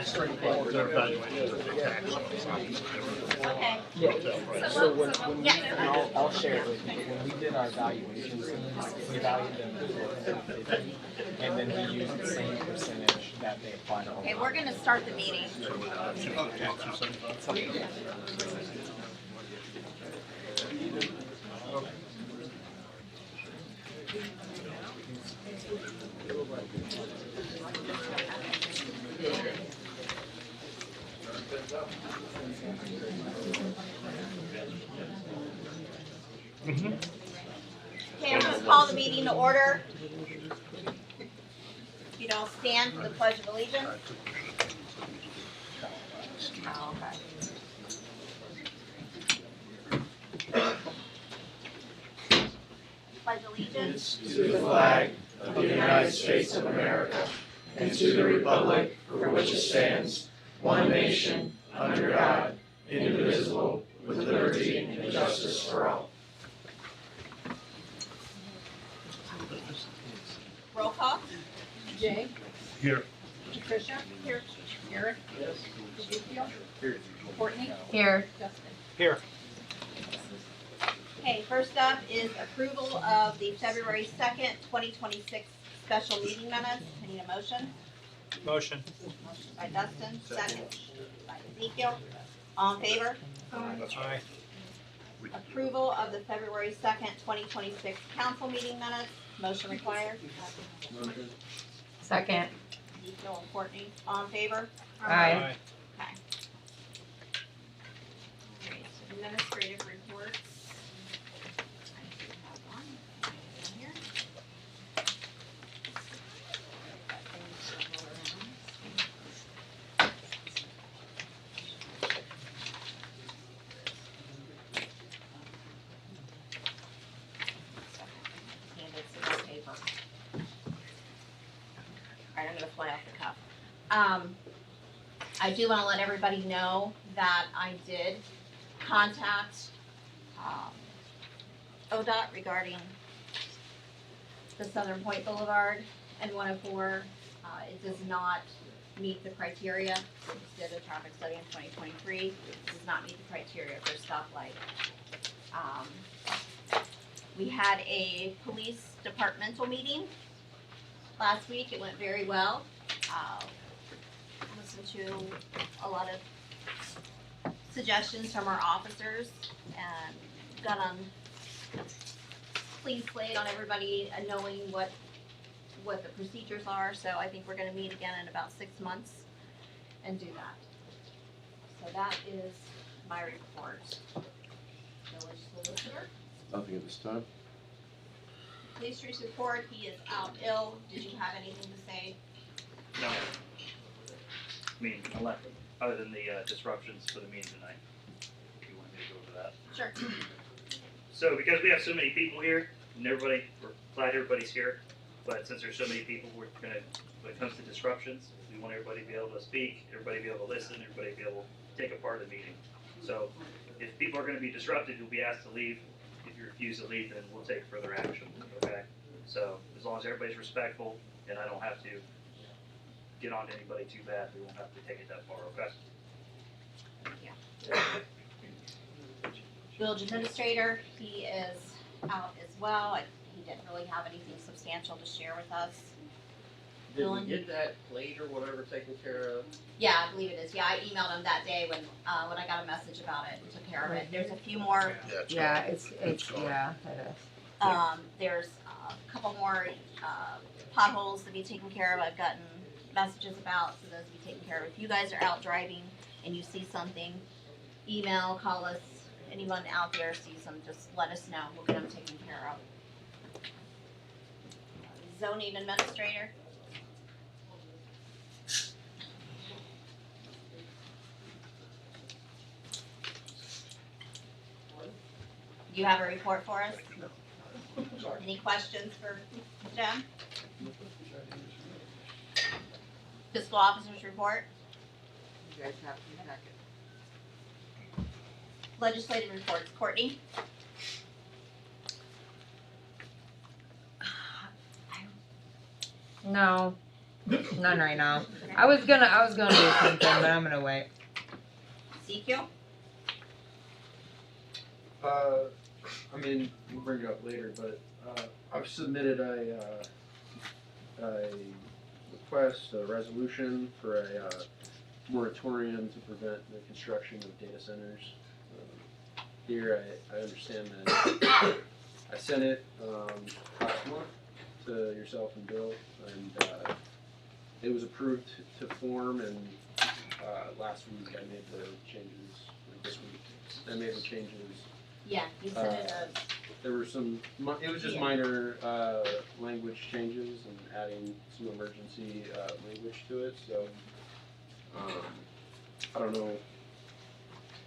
straightforward. Their evaluations are big facts. Okay. So when Yeah. and I'll share it with you, but when we did our evaluations, we valued them at 450, and then we used the same percentage that they applied to Okay, overall. we're gonna start the meeting. Okay, I'm gonna call the meeting to order. If you'd all stand for the Pledge of Allegiance. Oh, okay. Pledge allegiance To the flag of the United States of America and to the republic for which it stands, one nation, under God, indivisible, with liberty and justice for all. roll call. Jay, Here. Patricia, Here. Eric, Ezekiel, Courtney, Here. Justin. Here. Okay, first up is approval of the February 2nd, 2026 special meeting minutes. I need a motion. Motion. Motion by Dustin, second by Ezekiel. All in favor? Aye. Approval of the February 2nd, 2026 council meeting minutes. Motion required. Second. Ezekiel and Courtney. All in favor? Aye. Okay. Alright, so administrative reports. I do have one in here. Got things to go around. Handed some more paper. Alright, I'm gonna fly off the cuff. I do wanna let everybody know that I did contact, ODOT regarding the Southern Point Boulevard and 104. It does not meet the criteria. We did a traffic study in 2023. It does not meet the criteria for stoplight. We had a police departmental meeting last week. It went very well. Listened to a lot of suggestions from our officers and got on clean slate on everybody and knowing what the procedures are. So I think we're gonna meet again in about 6 months and do that. So that is my report. Village solicitor. Nothing at this time. Police chief's report, he is out ill. Did you have anything to say? No. I mean, other than the disruptions for the meeting tonight. If you want me to go over that. Sure. So because we have so many people here, and we're glad everybody's here, but since there's so many people, we're gonna, when it comes to disruptions, we want everybody to be able to speak, everybody to be able to listen, everybody to be able to take a part of the meeting. So if people are gonna be disrupted, you'll be asked to leave. If you refuse to leave, then we'll take further action, okay? So as long as everybody's respectful and I don't have to get on to anybody too bad, we won't have to take it that far, okay? Village administrator, he is out as well. He didn't really have anything substantial to share with us. Did we Dylan? get that plate or whatever taken care of? Yeah, I believe it is. Yeah, I emailed him that day when I got a message about it and took care of it. There's a few more, Yeah, it's, yeah, it is. there's a couple more potholes to be taken care of. I've gotten messages about, so those to be taken care of. If you guys are out driving and you see something, email, call us. Anyone out there sees them, just let us know. We'll get them taken care of. Zoning administrator. Do you have a report for us? Any questions for Jen? Fiscal officer's report. You guys have to pack it. Legislative reports. Courtney? No, None right now. I was gonna do something, but I'm gonna wait. CQ? I mean, we'll bring it up later, but, I've submitted a request, a resolution for a, moratorium to prevent the construction of data centers. Here, I understand that I sent it, last month to yourself and Bill, and, it was approved to form, and, last week I made the changes, or this week, I made the changes. Yeah, you said it, There were some, it was just Yeah. minor, language changes and adding some emergency, language to it, so, I don't know if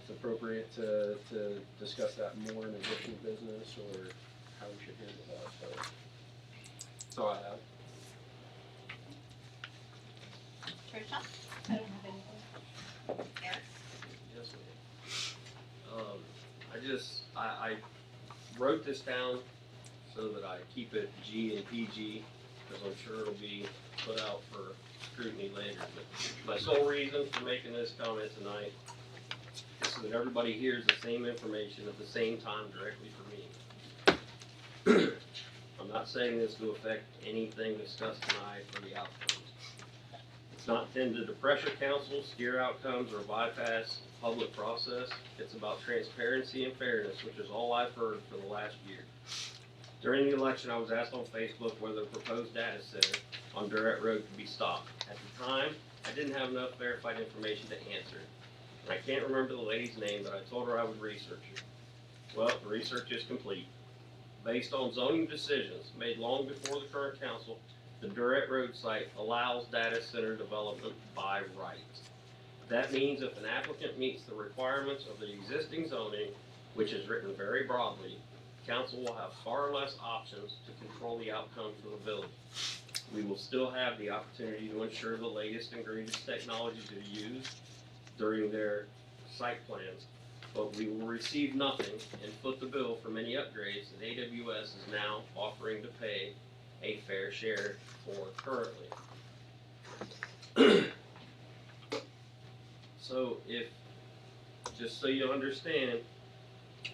it's appropriate to discuss that more in additional business, or how we should handle that, but that's all I have. Tricia? I don't have anything. Eric? Yes, ma'am. I wrote this down so that I keep it G and PG, because I'm sure it'll be put out for scrutiny later. But my sole reason for making this comment tonight is so that everybody hears the same information at the same time directly from me. I'm not saying this to affect anything discussed tonight or the outcomes. It's not intended to pressure council, steer outcomes, or bypass public process. It's about transparency and fairness, which is all I've heard for the last year. During the election, I was asked on Facebook whether the proposed data center on Durrett Road could be stopped. At the time, I didn't have enough verified information to answer. And I can't remember the lady's name, but I told her I would research it. Well, the research is complete. Based on zoning decisions made long before the current council, the Durrett Road site allows data center development by right. That means if an applicant meets the requirements of the existing zoning, which is written very broadly, council will have far less options to control the outcome for the village. We will still have the opportunity to ensure the latest and greatest technologies are used during their site plans, but we will receive nothing and foot the bill for many upgrades that AWS is now offering to pay a fair share for currently. So just so you understand,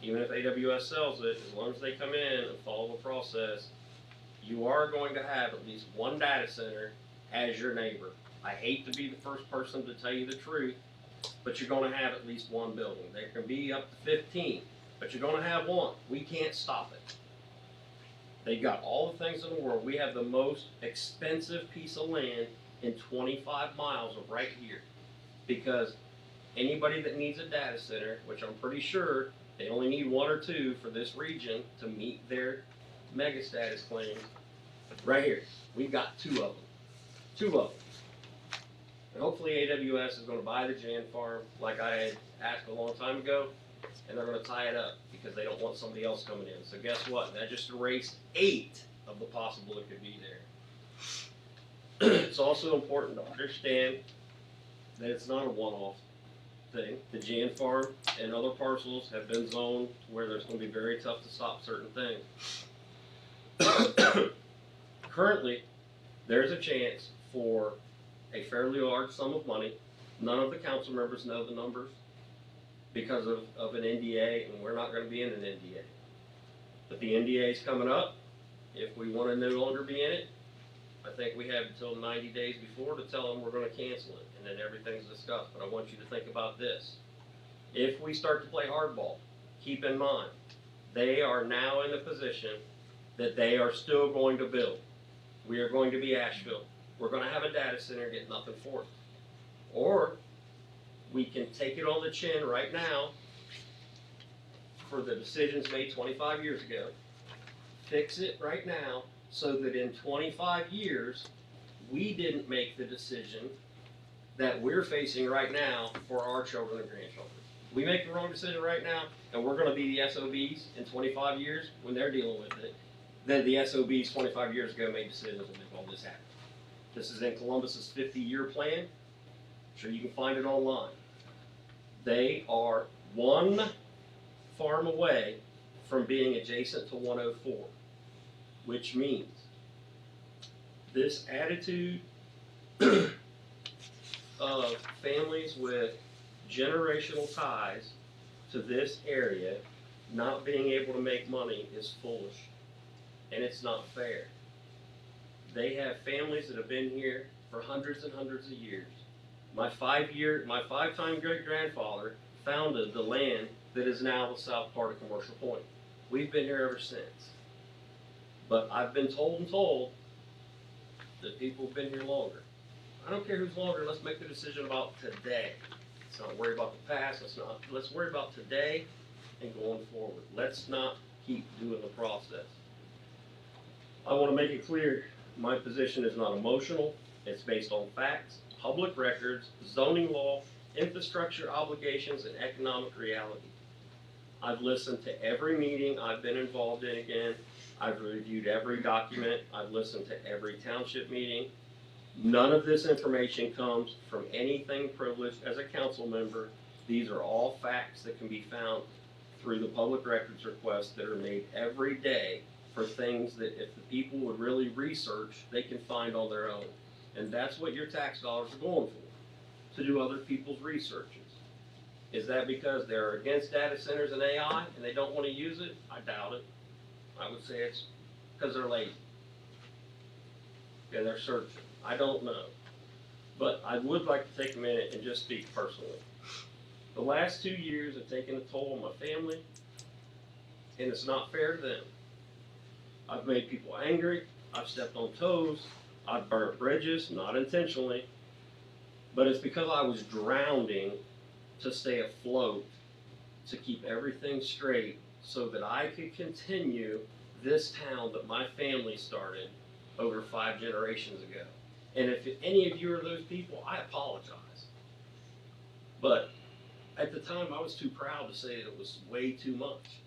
even if AWS sells it, as long as they come in and follow the process, you are going to have at least one data center as your neighbor. I hate to be the first person to tell you the truth, but you're going to have at least one building. There can be up to 15, but you're going to have one. We can't stop it. They've got all the things in the world. We have the most expensive piece of land in 25 miles of right here, because anybody that needs a data center, which I'm pretty sure they only need one or two for this region to meet their mega status claims, right here, we've got two of them. And hopefully AWS is going to buy the Jan farm like I had asked a long time ago, and they're going to tie it up because they don't want somebody else coming in. So guess what? That just erased 8 of the possible that could be there. It's also important to understand that it's not a one-off thing. The Jan farm and other parcels have been zoned to where there's going to be very tough to stop certain things. Currently, there's a chance for a fairly large sum of money. None of the council members know the numbers because of an NDA, and we're not going to be in an NDA. But the NDA is coming up. If we want to no longer be in it, I think we have until 90 days before to tell them we're going to cancel it, and then everything's discussed. But I want you to think about this. If we start to play hardball, keep in mind, they are now in a position that they are still going to build. We are going to be Asheville. We're going to have a data center and get nothing for it. Or we can take it on the chin right now for the decisions made 25 years ago, fix it right now so that in 25 years, we didn't make the decision that we're facing right now for our children and grandchildren. We make the wrong decision right now, and we're going to be the SOBs in 25 years when they're dealing with it. Then the SOBs 25 years ago made decisions to make all this happen. This is in Columbus's 50-year plan. I'm sure you can find it online. They are one farm away from being adjacent to 104, which means this attitude of families with generational ties to this area not being able to make money is foolish, and it's not fair. They have families that have been here for hundreds and hundreds of years. My five-time great-grandfather founded the land that is now the south part of Commercial Point. We've been here ever since. But I've been told that people have been here longer. I don't care who's longer, let's make the decision about today. Let's not worry about the past, let's worry about today and going forward. Let's not keep doing the process. I want to make it clear, my position is not emotional, it's based on facts, public records, zoning law, infrastructure obligations, and economic reality. I've listened to every meeting I've been involved in again. I've reviewed every document. I've listened to every township meeting. None of this information comes from anything privileged as a council member. These are all facts that can be found through the public records requests that are made every day for things that if the people would really research, they can find on their own. And that's what your tax dollars are going for, to do other people's researches. Is that because they're against data centers and AI and they don't want to use it? I doubt it. I would say it's because they're lazy and they're searching. I don't know. But I would like to take a minute and just speak personally. The last 2 years have taken a toll on my family, and it's not fair to them. I've made people angry, I've stepped on toes, I've burnt bridges, not intentionally, but it's because I was drowning to stay afloat, to keep everything straight so that I could continue this town that my family started over 5 generations ago. And if any of you are those people, I apologize. But at the time, I was too proud to say that it was way too much.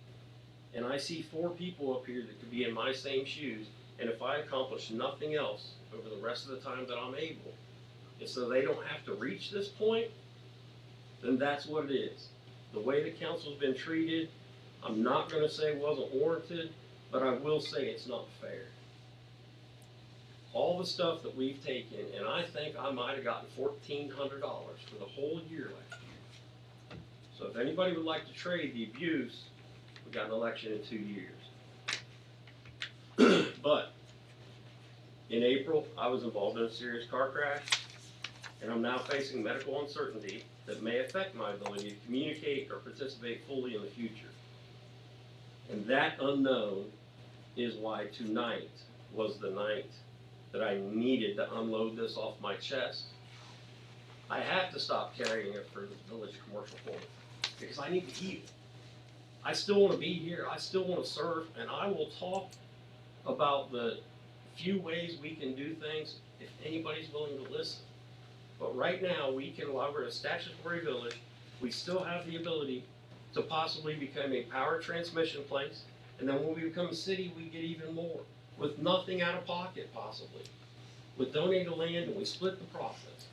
And I see 4 people up here that could be in my same shoes, and if I accomplish nothing else over the rest of the time that I'm able, and so they don't have to reach this point, then that's what it is. The way the council's been treated, I'm not gonna say wasn't warranted, but I will say it's not fair. All the stuff that we've taken, and I think I might have gotten $1,400 for the whole year last year. So if anybody would like to trade the abuse, we got an election in 2 years. But in April, I was involved in a serious car crash, and I'm now facing medical uncertainty that may affect my ability to communicate or participate fully in the future. And that unknown is why tonight was the night that I needed to unload this off my chest. I have to stop carrying it for the Village Commercial Point because I need to heal. I still want to be here, I still want to serve, and I will talk about the few ways we can do things if anybody's willing to listen. But right now, while we're a statutory village, we still have the ability to possibly become a power transmission place, and then when we become a city, we get even more, with nothing out of pocket possibly. With donated land, and we split the profits.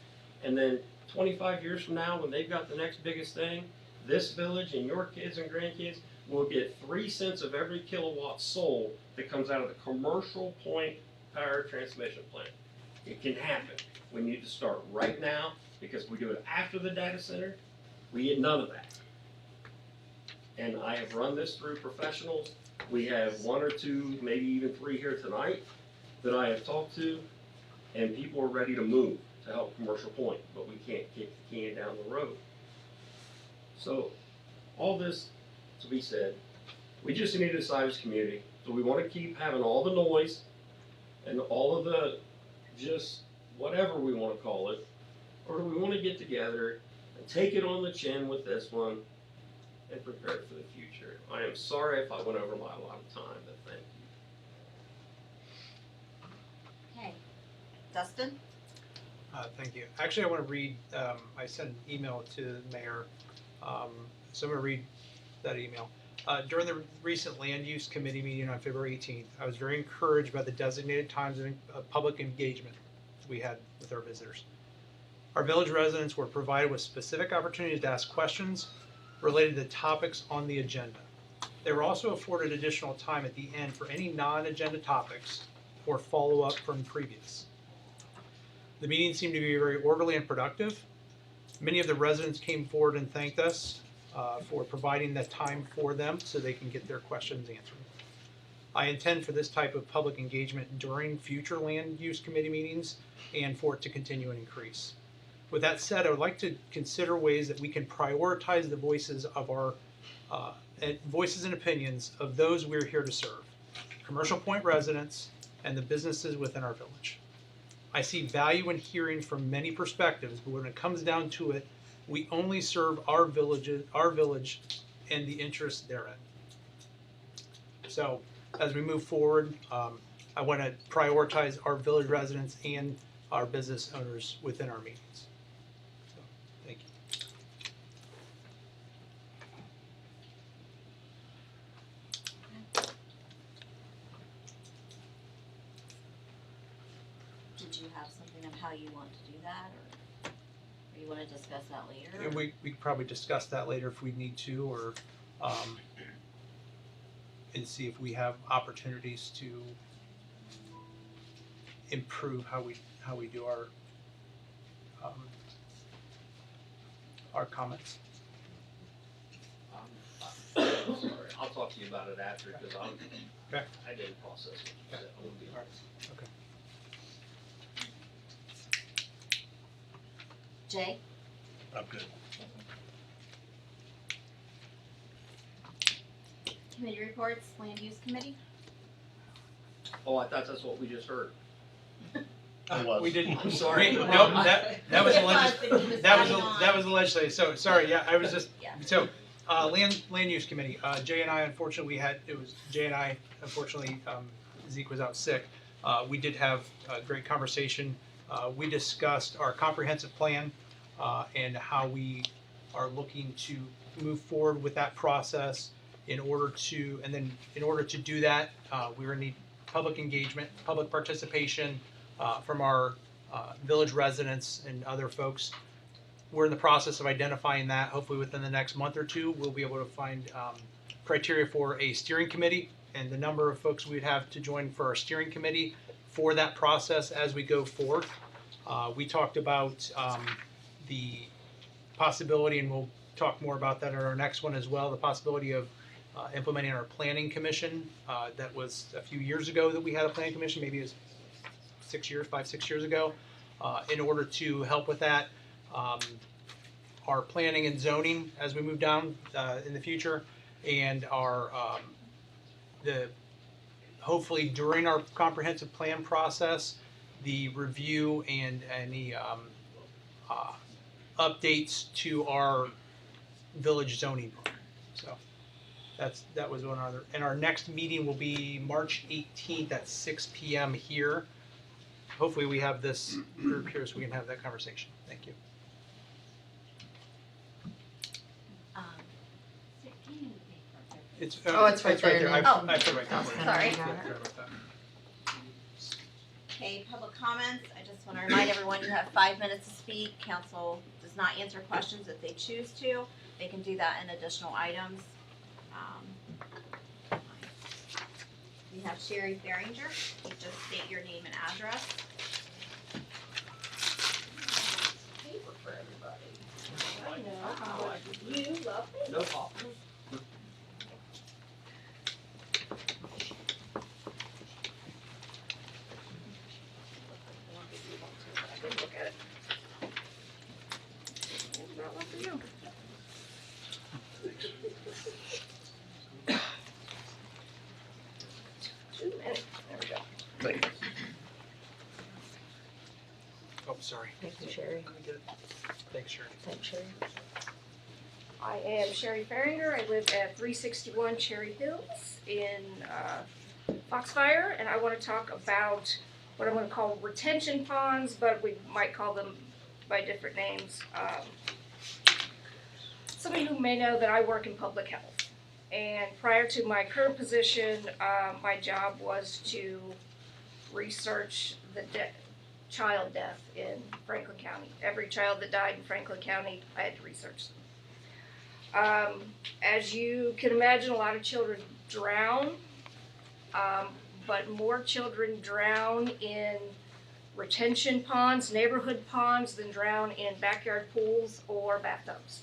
And then 25 years from now, when they've got the next biggest thing, this village and your kids and grandkids will get 3 cents of every kilowatt sold that comes out of the Commercial Point power transmission plant. It can happen. We need to start right now because we do it after the data center. We get none of that. And I have run this through professionals. We have 1 or 2, maybe even 3 here tonight that I have talked to, and people are ready to move to help Commercial Point, but we can't kick the can down the road. So, all this to be said, we just need to decide as a community, do we want to keep having all the noise and all of the just whatever we want to call it, or do we want to get together and take it on the chin with this one and prepare for the future? I am sorry if I went over my allotted time, but thank you. Okay. Dustin? Thank you. Actually, I want to read, I sent an email to the mayor, so I'm going to read that email. During the recent Land Use Committee meeting on February 18th, I was very encouraged by the designated times of public engagement we had with our visitors. Our village residents were provided with specific opportunities to ask questions related to topics on the agenda. They were also afforded additional time at the end for any non-agenda topics or follow-up from previous. The meeting seemed to be very orderly and productive. Many of the residents came forward and thanked us for providing that time for them so they can get their questions answered. I intend for this type of public engagement during future land use committee meetings and for it to continue and increase. With that said, I would like to consider ways that we can prioritize the voices of our voices and opinions of those we're here to serve, Commercial Point residents and the businesses within our village. I see value in hearing from many perspectives, but when it comes down to it, we only serve our village and the interests therein. So as we move forward, I want to prioritize our village residents and our business owners within our meetings. So, thank you. Did you have something of how you want to do that, or you want to discuss that later? And we could probably discuss that later if we need to, or and see if we have opportunities to improve how we do our comments. Sorry, I'll talk to you about it after, because Okay. I didn't process what you said. I won't be All right. Okay. Jay? I'm good. Committee reports, land use committee? Oh, I thought that's what we just heard. It was. We didn't. I'm sorry. Nope, that was a legislative. So sorry. Yeah, I was just Yeah. so land use committee. Jay and I, unfortunately, Zeke was out sick. We did have a great conversation. We discussed our comprehensive plan and how we are looking to move forward with that process. In order to do that, we're going to need public engagement, public participation from our village residents and other folks. We're in the process of identifying that. Hopefully within the next month or two, we'll be able to find criteria for a steering committee and the number of folks we'd have to join for our steering committee for that process as we go forth. We talked about the possibility, and we'll talk more about that in our next one as well, the possibility of implementing our planning commission. That was a few years ago that we had a planning commission, maybe it was 5, 6 years ago, in order to help with that. Our planning and zoning as we move down in the future, and our hopefully during our comprehensive plan process, the review and any updates to our village zoning book. So that was one other. And our next meeting will be March 18th at 6 p.m. here. Hopefully we have this group here so we can have that conversation. Thank you. It's it's right there. I Oh. put it right there. Sorry. Yeah, sorry about that. Okay, public comments. I just want to remind everyone you have 5 minutes to speak. Council does not answer questions if they choose to. They can do that in additional items. We have Sherry Faringer. You just state your name and address. Paper for everybody. I know how much you love paper. No problem. Look at it. Not one for you. 2 minutes. There we go. Thank you. Oh, sorry. Thank you, Sherry. Let me get it. Thanks, Sherry. Thanks, Sherry. I am Sherry Faringer. I live at 361 Cherry Hills in Foxfire, and I want to talk about what I'm going to call retention ponds, but we might call them by different names. Some of you may know that I work in public health, and prior to my current position, my job was to research the child death in Franklin County. Every child that died in Franklin County, I had to research them. As you can imagine, a lot of children drown, but more children drown in retention ponds, neighborhood ponds, than drown in backyard pools or bathtubs.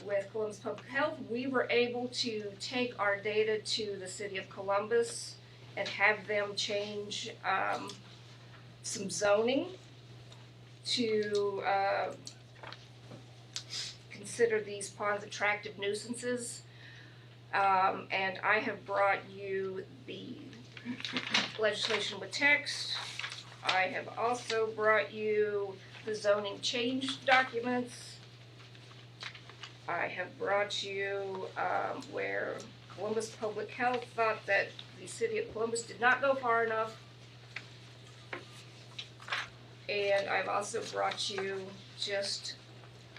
With Columbus Public Health, we were able to take our data to the city of Columbus and have them change some zoning to consider these ponds attractive nuisances. And I have brought you the legislation with text. I have also brought you the zoning change documents. I have brought you where Columbus Public Health thought that the city of Columbus did not go far enough. And I've also brought you just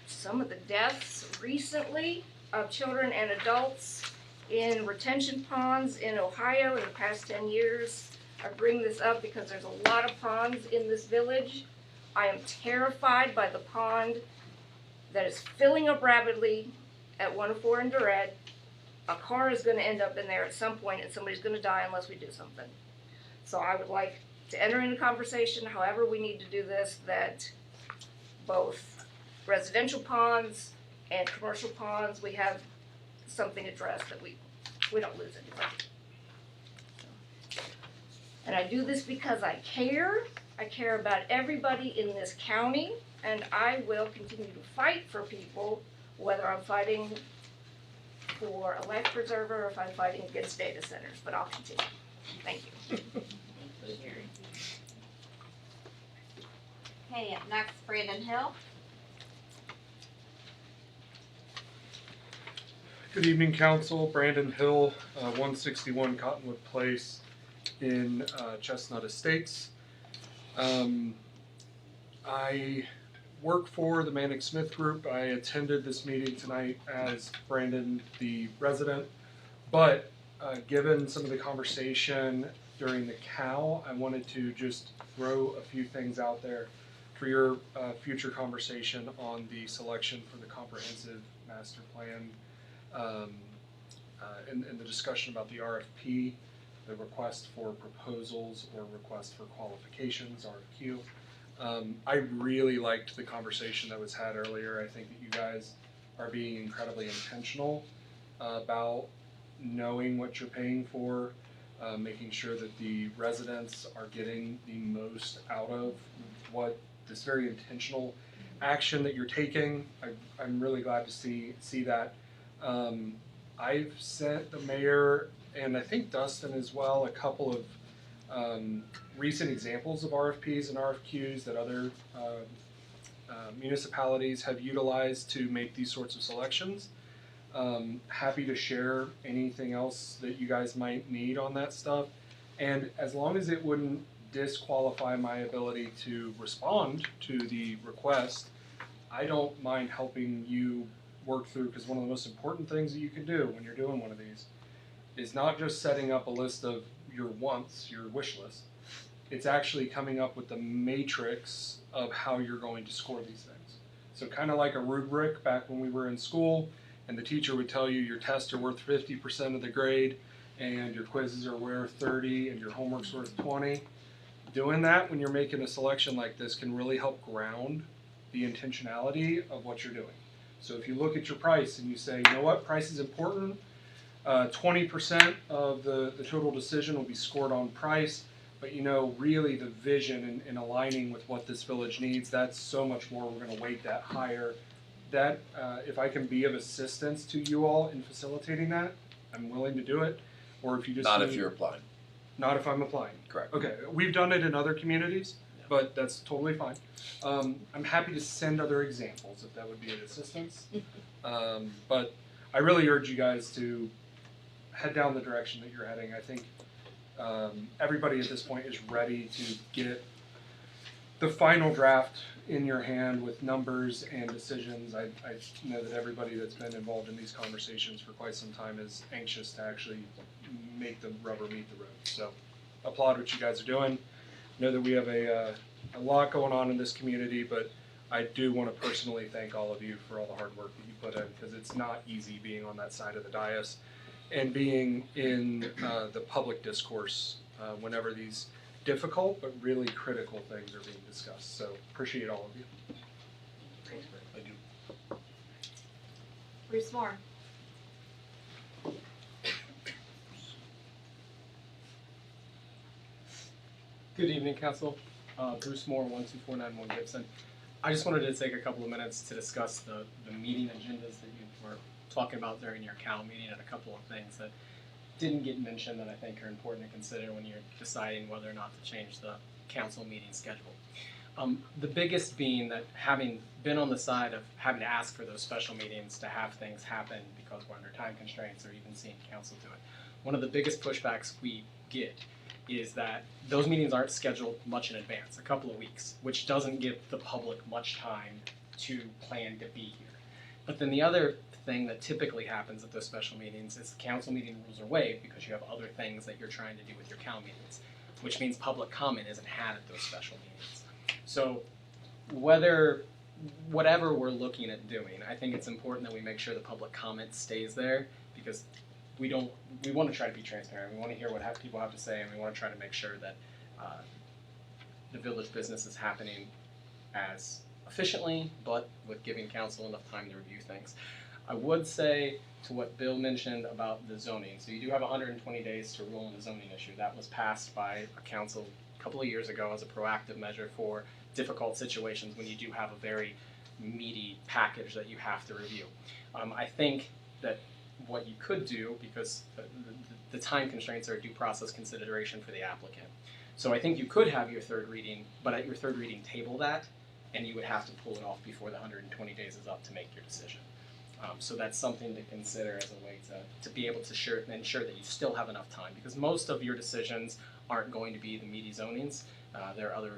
some of the deaths recently of children and adults in retention ponds in Ohio in the past 10 years. I bring this up because there's a lot of ponds in this village. I am terrified by the pond that is filling up rapidly at 104 in Durrett. A car is going to end up in there at some point and somebody's going to die unless we do something. So I would like to enter into conversation, however we need to do this, that both residential ponds and commercial ponds, we have something addressed that we don't lose anything. And I do this because I care. I care about everybody in this county, and I will continue to fight for people, whether I'm fighting for a life preserver or if I'm fighting against data centers, but I'll continue. Thank you. Okay, up next, Brandon Hill. Good evening, Council. Brandon Hill, 161 Cottonwood Place in Chestnut Estates. I work for the Manick Smith Group. I attended this meeting tonight as Brandon, the resident, but given some of the conversation during the COW, I wanted to just throw a few things out there for your future conversation on the selection for the comprehensive master plan. And the discussion about the RFP, the request for proposals or request for qualifications, RFQ. I really liked the conversation that was had earlier. I think that you guys are being incredibly intentional about knowing what you're paying for, making sure that the residents are getting the most out of what this very intentional action that you're taking. I'm really glad to see that. I've sent the mayor, and I think Dustin as well, a couple of recent examples of RFPs and RFQs that other municipalities have utilized to make these sorts of selections. Happy to share anything else that you guys might need on that stuff. And as long as it wouldn't disqualify my ability to respond to the request, I don't mind helping you work through, because one of the most important things that you can do when you're doing one of these is not just setting up a list of your wants, your wish list. It's actually coming up with the matrix of how you're going to score these things. So kind of like a rubric back when we were in school, and the teacher would tell you your tests are worth 50% of the grade, and your quizzes are worth 30, and your homework's worth 20. Doing that when you're making a selection like this can really help ground the intentionality of what you're doing. So if you look at your price and you say, you know what, price is important, 20% of the total decision will be scored on price, but you know, really the vision and aligning with what this village needs, that's so much more, we're gonna weight that higher. That, if I can be of assistance to you all in facilitating that, I'm willing to do it. Or if you just Not if you're applying. Not if I'm applying. Correct. Okay, we've done it in other communities, but that's totally fine. I'm happy to send other examples if that would be an assistance. But I really urge you guys to head down the direction that you're heading. I think everybody at this point is ready to get the final draft in your hand with numbers and decisions. I know that everybody that's been involved in these conversations for quite some time is anxious to actually make the rubber meet the road. So applaud what you guys are doing. Know that we have a lot going on in this community, but I do want to personally thank all of you for all the hard work that you put in, because it's not easy being on that side of the dais and being in the public discourse whenever these difficult but really critical things are being discussed. So appreciate all of you. I do. Bruce Moore. Good evening, Council. Bruce Moore, 12491 Gibson. I just wanted to take a couple of minutes to discuss the meeting agendas that you were talking about during your CAL meeting, and a couple of things that didn't get mentioned that I think are important to consider when you're deciding whether or not to change the council meeting schedule. The biggest being that, having been on the side of having to ask for those special meetings to have things happen because we're under time constraints, or even seeing council do it, one of the biggest pushbacks we get is that those meetings aren't scheduled much in advance, a couple of weeks, which doesn't give the public much time to plan to be here. But then the other thing that typically happens at those special meetings is the council meeting rules are waived because you have other things that you're trying to do with your CAL meetings, which means public comment isn't had at those special meetings. So whatever we're looking at doing, I think it's important that we make sure the public comment stays there, because we want to try to be transparent. We want to hear what people have to say, and we want to try to make sure that the village business is happening as efficiently, but with giving council enough time to review things. I would say to what Bill mentioned about the zoning. So you do have 120 days to rule on the zoning issue. That was passed by a council a couple of years ago as a proactive measure for difficult situations when you do have a very meaty package that you have to review. I think that what you could do, because the time constraints are a due process consideration for the applicant. So I think you could have your third reading, but at your third reading table that, and you would have to pull it off before the 120 days is up to make your decision. So that's something to consider as a way to be able to ensure that you still have enough time, because most of your decisions aren't going to be the meaty zonings. There are other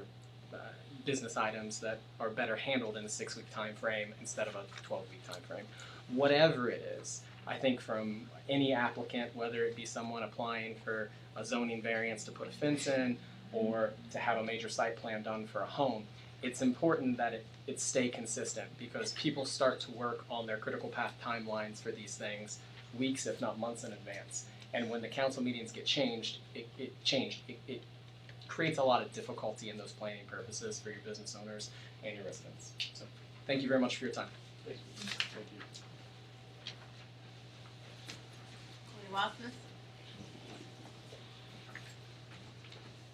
business items that are better handled in a 6-week time frame instead of a 12-week time frame. Whatever it is, I think from any applicant, whether it be someone applying for a zoning variance to put a fence in or to have a major site plan done for a home, it's important that it stay consistent, because people start to work on their critical path timelines for these things weeks, if not months in advance. And when the council meetings get changed, it creates a lot of difficulty in those planning purposes for your business owners and your residents. So thank you very much for your time. Thank you. Wasmus.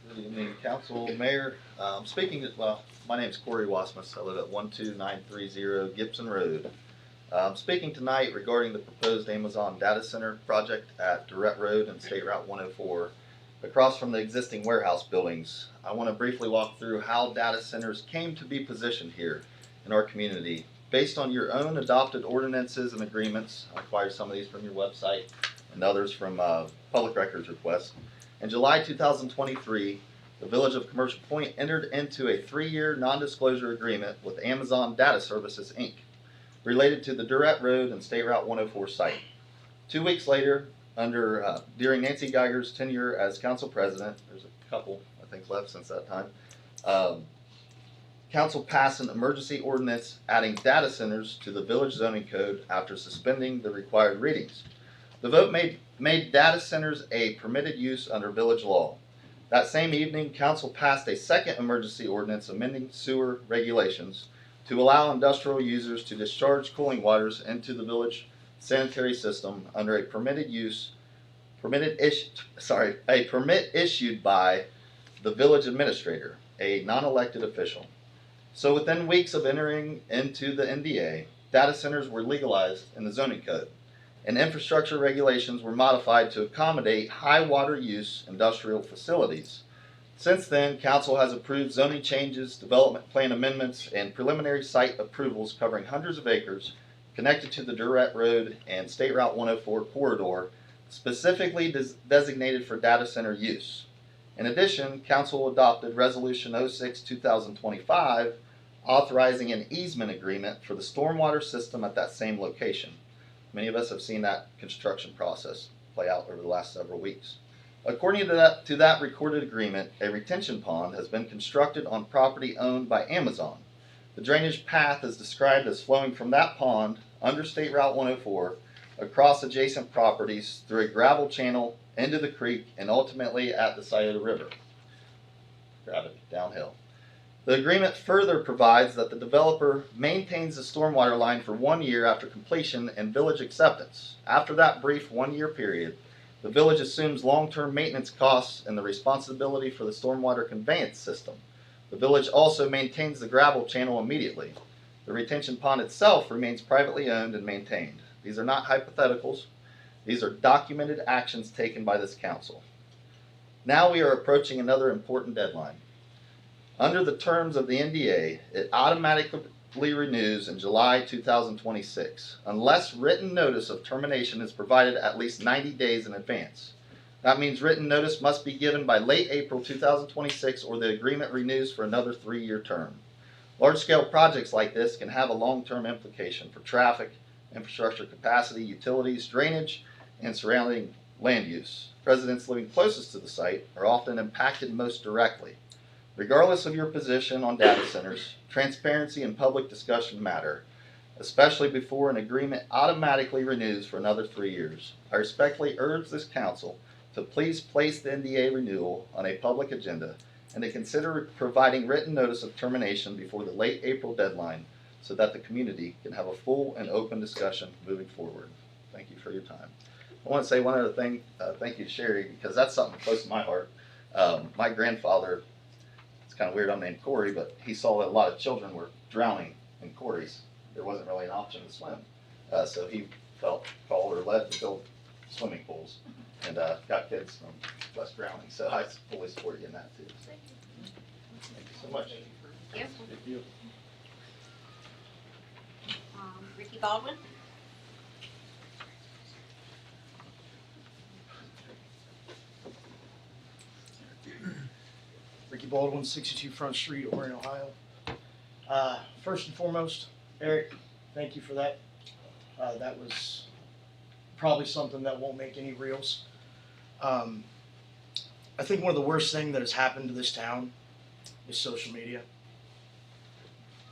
Good evening, Council, Mayor. My name is Corey Wasmus. I live at 12930 Gibson Road. I'm speaking tonight regarding the proposed Amazon data center project at Durrett Road and State Route 104, across from the existing warehouse buildings. I want to briefly walk through how data centers came to be positioned here in our community. Based on your own adopted ordinances and agreements, I acquired some of these from your website and others from public records requests. In July 2023, the Village of Commercial Point entered into a 3-year non-disclosure agreement with Amazon Data Services, Inc., related to the Durrett Road and State Route 104 site. 2 weeks later, during Nancy Geiger's tenure as council president, there's a couple, I think, left since that time, council passed an emergency ordinance adding data centers to the village zoning code after suspending the required readings. The vote made data centers a permitted use under village law. That same evening, council passed a second emergency ordinance amending sewer regulations to allow industrial users to discharge cooling waters into the village sanitary system under a permit issued by the village administrator, a non-elected official. So within weeks of entering into the NDA, data centers were legalized in the zoning code, and infrastructure regulations were modified to accommodate high water use industrial facilities. Since then, council has approved zoning changes, development plan amendments, and preliminary site approvals covering hundreds of acres connected to the Durrett Road and State Route 104 corridor, specifically designated for data center use. In addition, council adopted Resolution 06-2025, authorizing an easement agreement for the stormwater system at that same location. Many of us have seen that construction process play out over the last several weeks. According to that recorded agreement, a retention pond has been constructed on property owned by Amazon. The drainage path is described as flowing from that pond under State Route 104 across adjacent properties through a gravel channel into the creek and ultimately at the Scioto River. gravity, downhill. The agreement further provides that the developer maintains the stormwater line for 1 year after completion and village acceptance. After that brief 1 year period, the village assumes long-term maintenance costs and the responsibility for the stormwater conveyance system. The village also maintains the gravel channel immediately. The retention pond itself remains privately owned and maintained. These are not hypotheticals. These are documented actions taken by this council. Now we are approaching another important deadline. Under the terms of the NDA, it automatically renews in July 2026, unless written notice of termination is provided at least 90 days in advance. That means written notice must be given by late April 2026 or the agreement renews for another 3-year term. Large-scale projects like this can have a long-term implication for traffic, infrastructure capacity, utilities, drainage, and surrounding land use. Residents living closest to the site are often impacted most directly. Regardless of your position on data centers, transparency and public discussion matter, especially before an agreement automatically renews for another 3 years. I respectfully urge this council to please place the NDA renewal on a public agenda and to consider providing written notice of termination before the late April deadline so that the community can have a full and open discussion moving forward. Thank you for your time. I want to say one other thing. Thank you to Sherry, because that's something close to my heart. My grandfather, it's kind of weird, I'm named Corey, but he saw that a lot of children were drowning in quarries. There wasn't really an option to swim. So he felt called or led to build swimming pools and got kids from less drowning. So I fully support you in that too. So. Thank you so much. Thank you. Thank you. Ricky Baldwin? Ricky Baldwin, 62 Front Street, Orion, Ohio. First and foremost, Eric, thank you for that. That was probably something that won't make any reels. I think one of the worst things that has happened to this town is social media.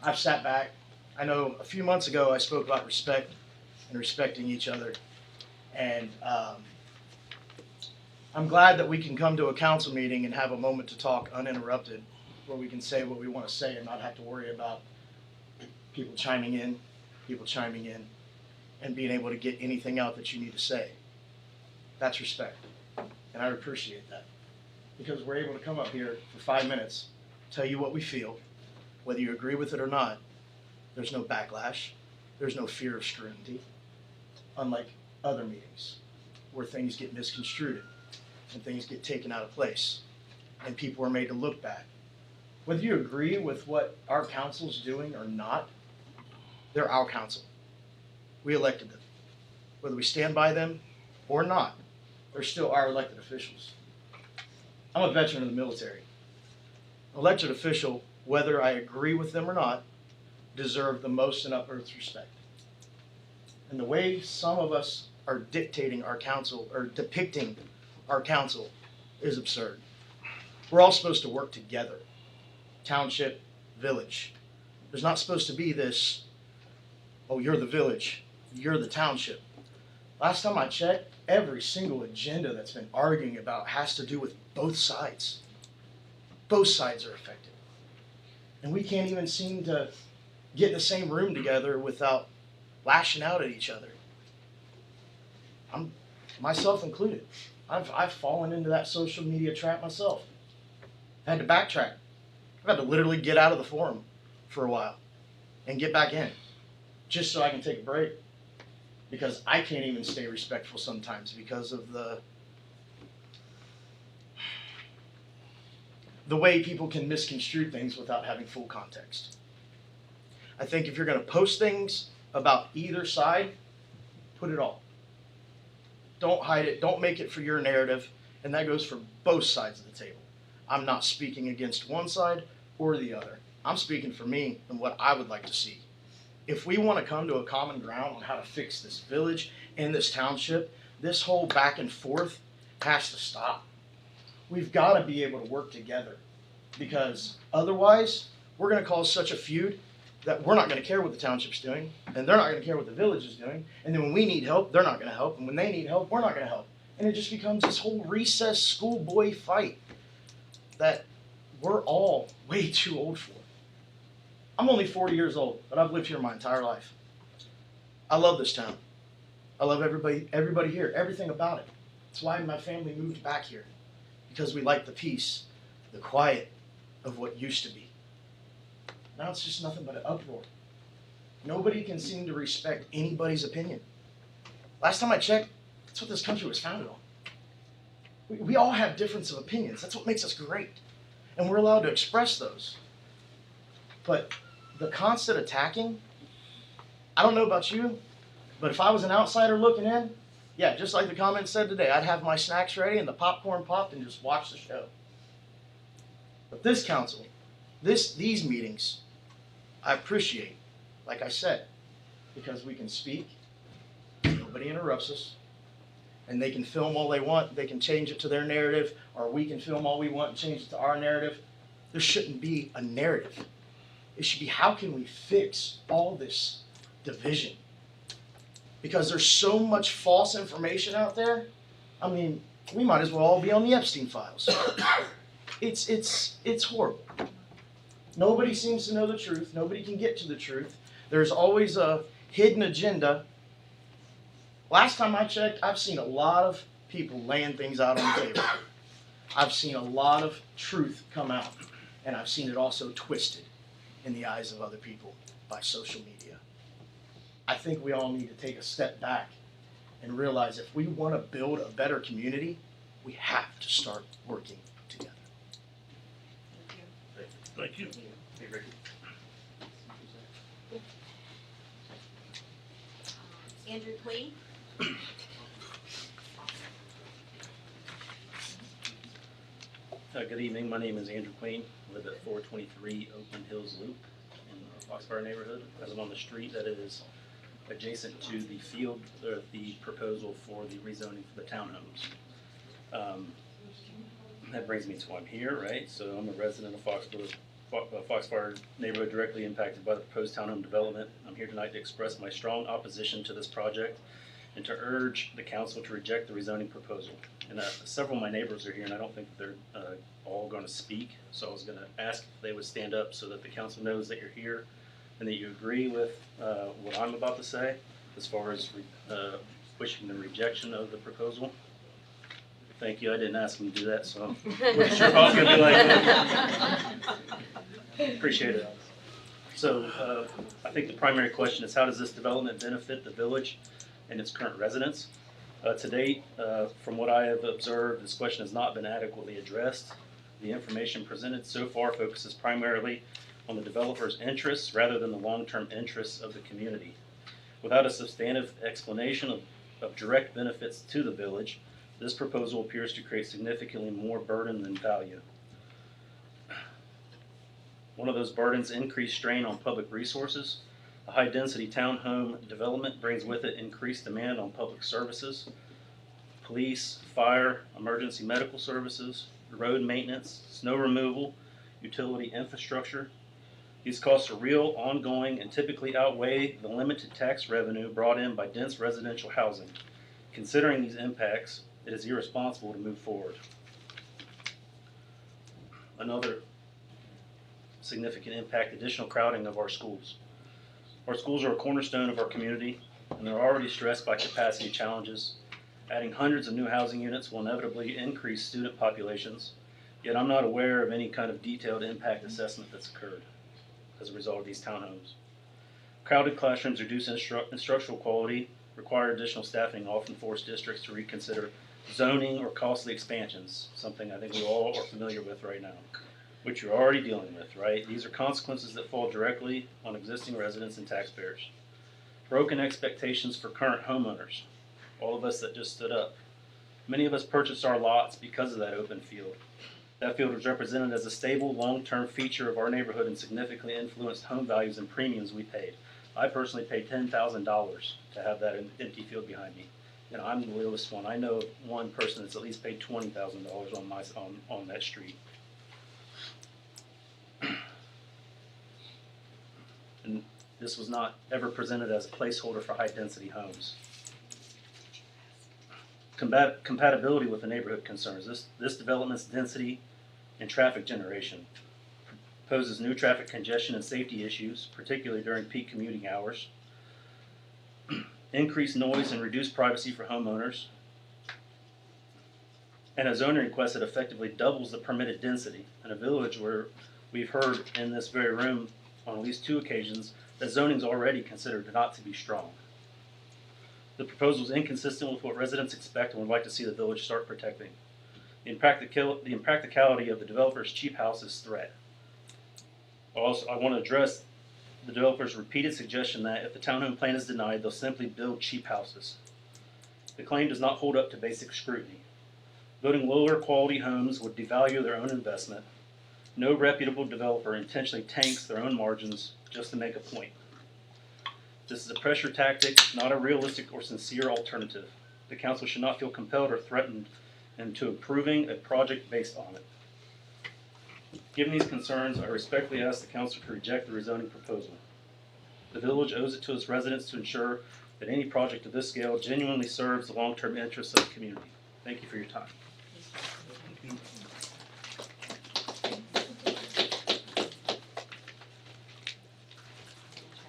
I've sat back. I know a few months ago I spoke about respect and respecting each other. And I'm glad that we can come to a council meeting and have a moment to talk uninterrupted, where we can say what we want to say and not have to worry about people chiming in, and being able to get anything out that you need to say. That's respect. And I appreciate that. Because we're able to come up here for 5 minutes, tell you what we feel, whether you agree with it or not. There's no backlash. There's no fear of scrutiny, unlike other meetings where things get misconstrued and things get taken out of place and people are made to look bad. Whether you agree with what our council's doing or not, they're our council. We elected them. Whether we stand by them or not, they're still our elected officials. I'm a veteran of the military. An elected official, whether I agree with them or not, deserve the most and utmost respect. And the way some of us are dictating our council or depicting our council is absurd. We're all supposed to work together. Township, village. There's not supposed to be this, oh, you're the village, you're the township. Last time I checked, every single agenda that's been arguing about has to do with both sides. Both sides are affected. And we can't even seem to get in the same room together without lashing out at each other. I'm myself included. I've fallen into that social media trap myself. I had to backtrack. I've had to literally get out of the forum for a while and get back in just so I can take a break, because I can't even stay respectful sometimes because of the way people can misconstrue things without having full context. I think if you're going to post things about either side, put it all. Don't hide it. Don't make it for your narrative. And that goes for both sides of the table. I'm not speaking against one side or the other. I'm speaking for me and what I would like to see. If we want to come to a common ground on how to fix this village and this township, this whole back and forth has to stop. We've got to be able to work together, because otherwise we're going to cause such a feud that we're not going to care what the township's doing, and they're not going to care what the village is doing, and then when we need help, they're not going to help, and when they need help, we're not going to help. And it just becomes this whole recess schoolboy fight that we're all way too old for. I'm only 40 years old, but I've lived here my entire life. I love this town. I love everybody here, everything about it. That's why my family moved back here, because we like the peace, the quiet of what used to be. Now it's just nothing but an uproar. Nobody can seem to respect anybody's opinion. Last time I checked, that's what this country was founded on. We all have difference of opinions. That's what makes us great. And we're allowed to express those. But the constant attacking, I don't know about you, but if I was an outsider looking in, yeah, just like the comment said today, I'd have my snacks ready and the popcorn popped and just watch the show. But this council, these meetings, I appreciate, like I said, because we can speak, nobody interrupts us, and they can film all they want, they can change it to their narrative, or we can film all we want and change it to our narrative. There shouldn't be a narrative. It should be, how can we fix all this division? Because there's so much false information out there. I mean, we might as well all be on the Epstein files. It's horrible. Nobody seems to know the truth. Nobody can get to the truth. There's always a hidden agenda. Last time I checked, I've seen a lot of people laying things out on the table. I've seen a lot of truth come out, and I've seen it also twisted in the eyes of other people by social media. I think we all need to take a step back and realize if we want to build a better community, we have to start working together. Thank you. Hey, Ricky. Andrew Queen. Good evening. My name is Andrew Queen. I live at 423 Oakland Hills Loop in the Foxfire neighborhood. Present on the street that is adjacent to the field, or the proposal for the rezoning for the townhomes. That brings me to why I'm here, right? So I'm a resident of Foxfire neighborhood directly impacted by the proposed townhome development. I'm here tonight to express my strong opposition to this project and to urge the council to reject the rezoning proposal. And several of my neighbors are here, and I don't think they're all going to speak. So I was going to ask if they would stand up so that the council knows that you're here and that you agree with what I'm about to say as far as wishing the rejection of the proposal. Thank you. I didn't ask them to do that, so I wasn't sure if I was going to be like that. Appreciate it. So I think the primary question is, how does this development benefit the village and its current residents? To date, from what I have observed, this question has not been adequately addressed. The information presented so far focuses primarily on the developer's interests rather than the long-term interests of the community. Without a substantive explanation of direct benefits to the village, this proposal appears to create significantly more burden than value. One of those burdens, increased strain on public resources. A high-density townhome development brings with it increased demand on public services, police, fire, emergency medical services, road maintenance, snow removal, utility infrastructure. These costs are real, ongoing, and typically outweigh the limited tax revenue brought in by dense residential housing. Considering these impacts, it is irresponsible to move forward. Another significant impact, additional crowding of our schools. Our schools are a cornerstone of our community, and they're already stressed by capacity challenges. Adding hundreds of new housing units will inevitably increase student populations, yet I'm not aware of any kind of detailed impact assessment that's occurred as a result of these townhomes. Crowded classrooms reduce instructional quality, require additional staffing, often force districts to reconsider zoning or costly expansions, something I think we all are familiar with right now, which you're already dealing with, right? These are consequences that fall directly on existing residents and taxpayers. Broken expectations for current homeowners, all of us that just stood up. Many of us purchased our lots because of that open field. That field was represented as a stable, long-term feature of our neighborhood and significantly influenced home values and premiums we paid. I personally paid $10,000 to have that empty field behind me. And I'm the realest one. I know one person that's at least paid $20,000 on that street. And this was not ever presented as a placeholder for high-density homes. Compatibility with the neighborhood concerns. This development's density and traffic generation. Poses new traffic congestion and safety issues, particularly during peak commuting hours. Increased noise and reduced privacy for homeowners. And a zoning request that effectively doubles the permitted density in a village where we've heard in this very room on at least 2 occasions that zoning is already considered not to be strong. The proposal is inconsistent with what residents expect and would like to see the village start protecting. The impracticality of the developer's cheap houses threat. Also, I want to address the developer's repeated suggestion that if the townhome plan is denied, they'll simply build cheap houses. The claim does not hold up to basic scrutiny. Building lower quality homes would devalue their own investment. No reputable developer intentionally tanks their own margins just to make a point. This is a pressure tactic, not a realistic or sincere alternative. The council should not feel compelled or threatened into approving a project based on it. Given these concerns, I respectfully ask the council to reject the rezoning proposal. The village owes it to its residents to ensure that any project of this scale genuinely serves the long-term interests of the community. Thank you for your time. Try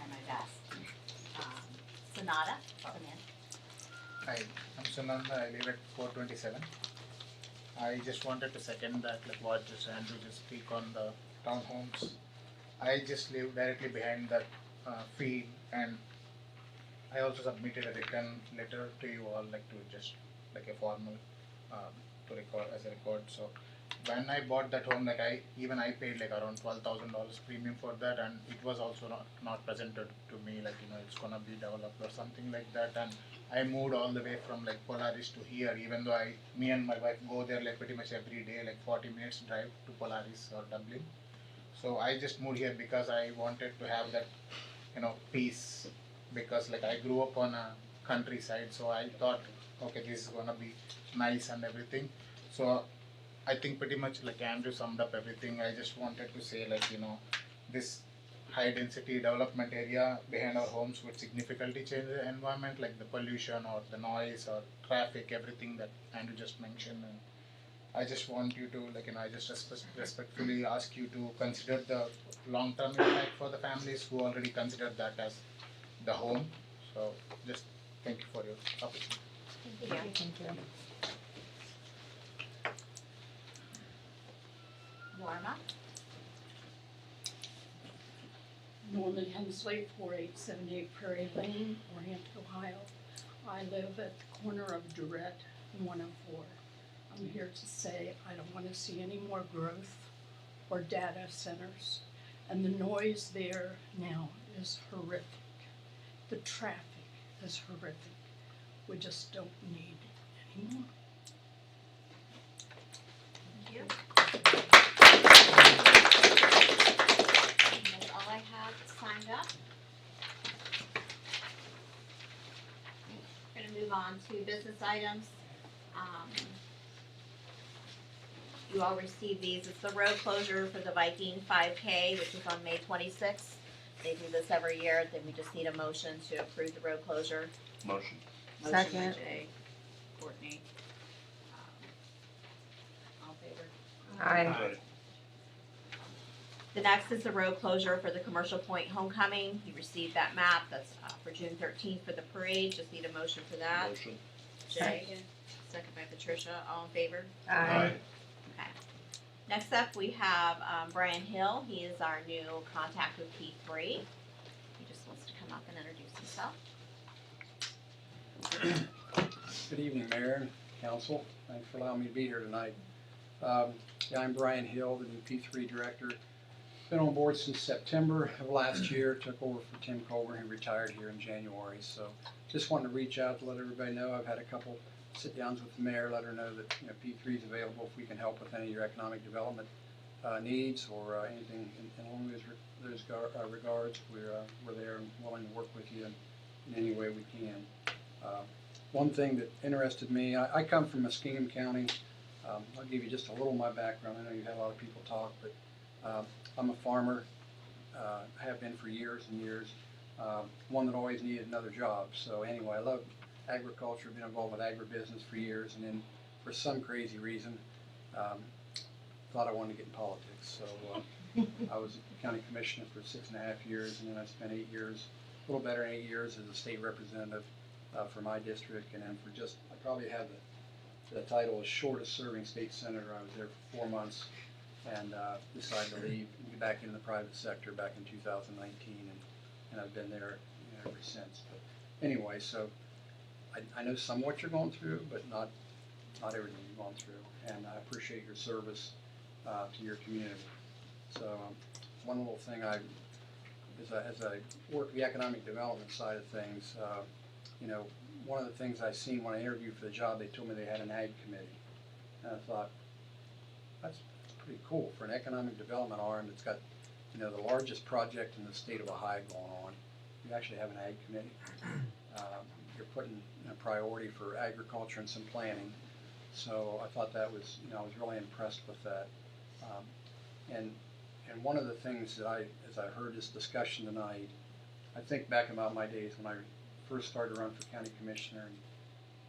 my best. Sonata, come in. Hi, I'm Sunanda. I live at 427. I just wanted to second that, like what just Andrew just speak on the townhomes. I just live directly behind that field, and I also submitted a written letter to you all, like to just like a formal to record as a record. So when I bought that home, like I paid like around $12,000 premium for that, and it was also not presented to me like it's gonna be developed or something like that. And I moved all the way from like Polaris to here, even though me and my wife go there like pretty much every day, like 40 minutes drive to Polaris or Dublin. So I just moved here because I wanted to have that peace, because like I grew up on a countryside, so I thought okay, this is gonna be nice and everything. So I think pretty much like Andrew summed up everything. I just wanted to say like this high density development area behind our homes would significantly change the environment, like the pollution or the noise or traffic, everything that Andrew just mentioned. And I just want you to I just respectfully ask you to consider the long term impact for the families who already consider that as the home. So just thank you for your opportunity. Thank you. Norma? Norman Hensley, 4878 Prairie Lane, Orient, Ohio. I live at the corner of Durrett and 104. I'm here to say I don't want to see any more growth or data centers. And the noise there now is horrific. The traffic is horrific. We just don't need any more. Thank you. That's all I have signed up. We're gonna move on to business items. You all received these. It's the road closure for the Viking 5K, which is on May 26th. They do this every year. Then we just need a motion to approve the road closure. Motion. Motion by Second. Jay, Courtney. All in favor? Aye. The next is the road closure for the Commercial Point Homecoming. You received that map. That's for June 13th for the parade. Just need a motion for that. Motion. Jay, second by Patricia. All in favor? Aye. Okay. Next up, we have Brian Hill. He is our new contact with P3. He just wants to come up and introduce himself. Good evening, Mayor and Council. Thanks for allowing me to be here tonight. Yeah, I'm Brian Hill, the new P3 Director. Been on board since September of last year. Took over for Tim Colburn, who retired here in January. So just wanted to reach out to let everybody know I've had a couple sit-downs with the mayor, let her know that P3 is available if we can help with any of your economic development needs or anything along those regards. We're there and willing to work with you in any way we can. One thing that interested me, I come from Muskingum County. I'll give you just a little of my background. I know you've had a lot of people talk, but I'm a farmer, have been for years and years, one that always needed another job. So anyway, I love agriculture, been involved with agribusiness for years, and then for some crazy reason, thought I wanted to get in politics. So I was a county commissioner for 6.5 years, and then I spent 8 years, a little better than 8 years, as a state representative for my district, and then for just, I probably have the title as shortest serving state senator. I was there for 4 months and decided to leave and get back into the private sector back in 2019, and I've been there ever since. But anyway, so I know some of what you're going through, but not everything you've gone through, and I appreciate your service to your community. So one little thing as I work the economic development side of things, you know, one of the things I seen when I interviewed for the job, they told me they had an ag committee, and I thought, that's pretty cool for an economic development arm that's got, you know, the largest project in the state of Ohio going on. You actually have an ag committee. You're putting a priority for agriculture and some planning. So I thought that was, you know, I was really impressed with that. And one of the things that as I heard this discussion tonight, I think back about my days when I first started to run for county commissioner. And,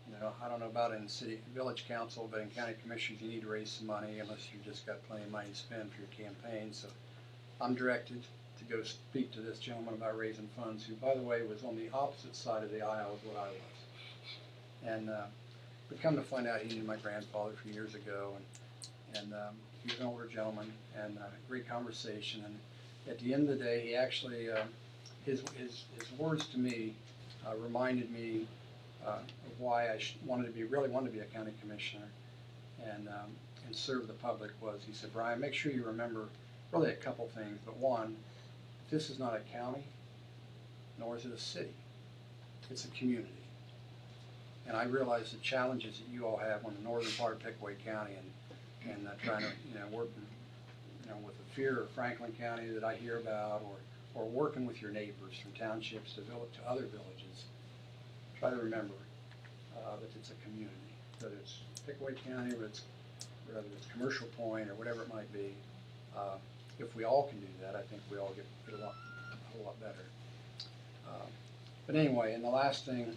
you know, I don't know about in city, village council, but in county commissions you need to raise some money unless you've just got plenty of money to spend for your campaign. So I'm directed to go speak to this gentleman about raising funds, who, by the way, was on the opposite side of the aisle of what I was. And but come to find out, he knew my grandfather from years ago, and he was an older gentleman, and great conversation. And at the end of the day, he actually, his words to me reminded me of why I really wanted to be a county commissioner and serve the public. Was, he said, Brian, make sure you remember really a couple things, but one, this is not a county, nor is it a city. It's a community. And I realize the challenges that you all have on the northern part of Pickaway County, and trying to, you know, work, you know, with the fear of Franklin County that I hear about, or working with your neighbors from townships to other villages. Try to remember that it's a community, whether it's Pickaway County, whether it's Commercial Point, or whatever it might be. If we all can do that, I think we all get a whole lot better. But anyway, and the last thing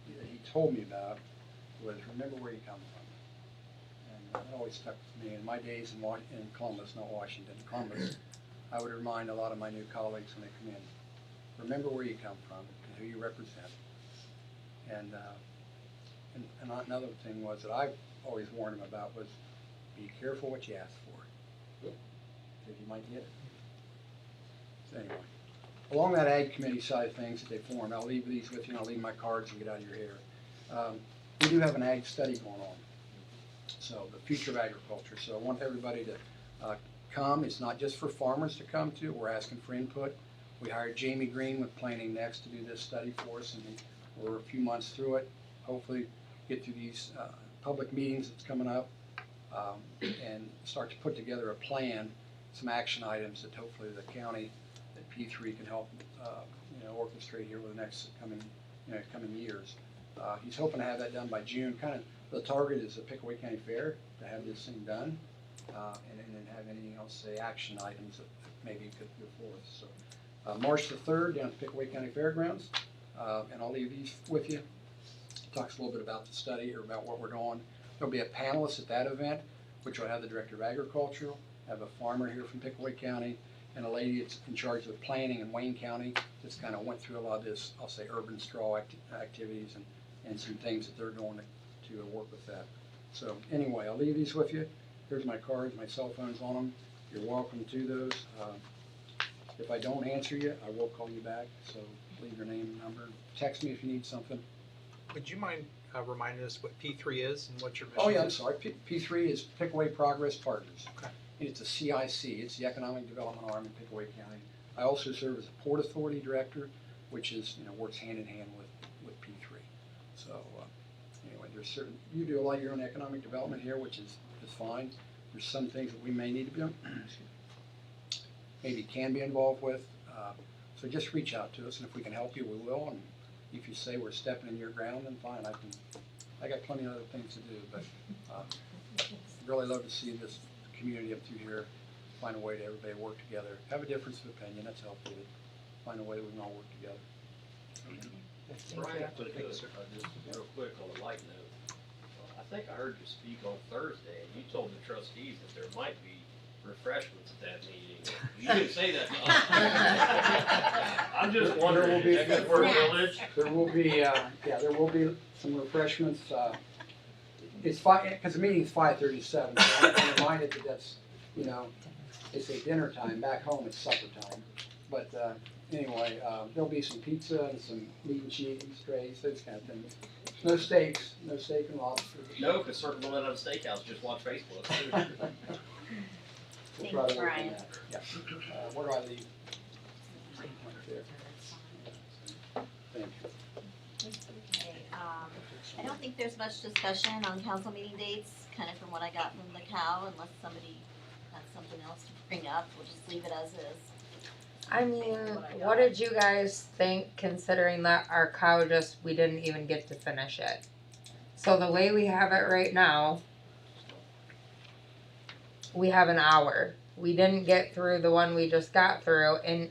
he told me about was, remember where you come from. And that always stuck with me. In my days in Columbus, not Washington, Columbus, I would remind a lot of my new colleagues when they come in, remember where you come from and who you represent. And another thing was that I always warned them about was, be careful what you ask for, because you might get it. So anyway, along that ag committee side of things that they formed, I'll leave these with you, and I'll leave my cards and get out of your hair. We do have an ag study going on, so the future of agriculture. So I want everybody to come. It's not just for farmers to come to. We're asking for input. We hired Jamie Green with Planning Next to do this study for us, and we're a few months through it. Hopefully get through these public meetings that's coming up, and start to put together a plan, some action items that hopefully the county, that P3 can help you know, orchestrate here over the next coming years. He's hoping to have that done by June. Kind of the target is the Pickaway County Fair, to have this thing done, and then have anything else, say action items that maybe could go forth. So March the 3rd down at the Pickaway County Fairgrounds, and I'll leave these with you. Talks a little bit about the study, or about what we're doing. There'll be a panelist at that event, which will have the Director of Agriculture, have a farmer here from Pickaway County, and a lady that's in charge of planning in Wayne County that's kind of went through a lot of this, I'll say, urban sprawl activities and some things that they're doing to work with that. So anyway, I'll leave these with you. Here's my cards, my cell phone's on them. You're welcome to those. If I don't answer you, I will call you back, so leave your name and number. Text me if you need something. Would you mind reminding us what P3 is and what your mission is? Oh yeah, I'm sorry. P3 is Pickaway Progress Partners. Okay. And it's a CIC. It's the Economic Development Arm in Pickaway County. I also serve as a Port Authority Director, which is, you know, works hand in hand with P3. So anyway, there's certain, you do a lot of your own economic development here, which is fine. There's some things that we may need to be maybe can be involved with. So just reach out to us, and if we can help you, we will. And if you say we're stepping in your ground, then fine. I got plenty of other things to do, but really love to see this community up through here find a way to everybody work together. Have a difference of opinion, that's healthy, but find a way that we can all work together. Brian, just real quick on a light note, I think I heard you speak on Thursday, and you told the trustees that there might be refreshments at that meeting. You didn't say that to us. I'm just wondering, There will be- is that good for a village? There will be, there will be some refreshments. It's because the meeting's 5:37, so I'm reminded that that's, it's a dinner time. Back home, it's supper time. But anyway, there'll be some pizza and some meat and cheese trays, those kind of things. No steaks, no steak and lobster. No, because Circle One at a steakhouse, just watch Facebook. We'll Thank try to you, work on Brian. that. Yeah. Where do I leave? Right there. Thank you. Okay, I don't think there's much discussion on council meeting dates, kind of from what I got from the cow, unless somebody has something else to bring up, we'll just leave it as is. I mean, what did you guys think, considering that our cow we didn't even get to finish it? So the way we have it right now, we have an hour. We didn't get through the one we just got through, and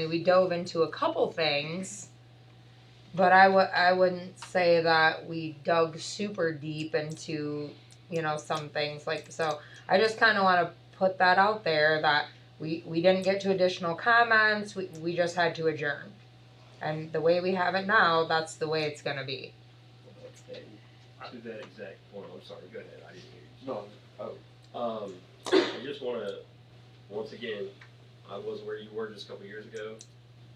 we dove into a couple things, but I wouldn't say that we dug super deep into, some things so I just kind of want to put that out there that we didn't get to additional comments, we just had to adjourn. And the way we have it now, that's the way it's gonna be. To that exact point, I'm sorry, go ahead, I didn't hear you. No. I just wanna, once again, I was where you were just a couple years ago,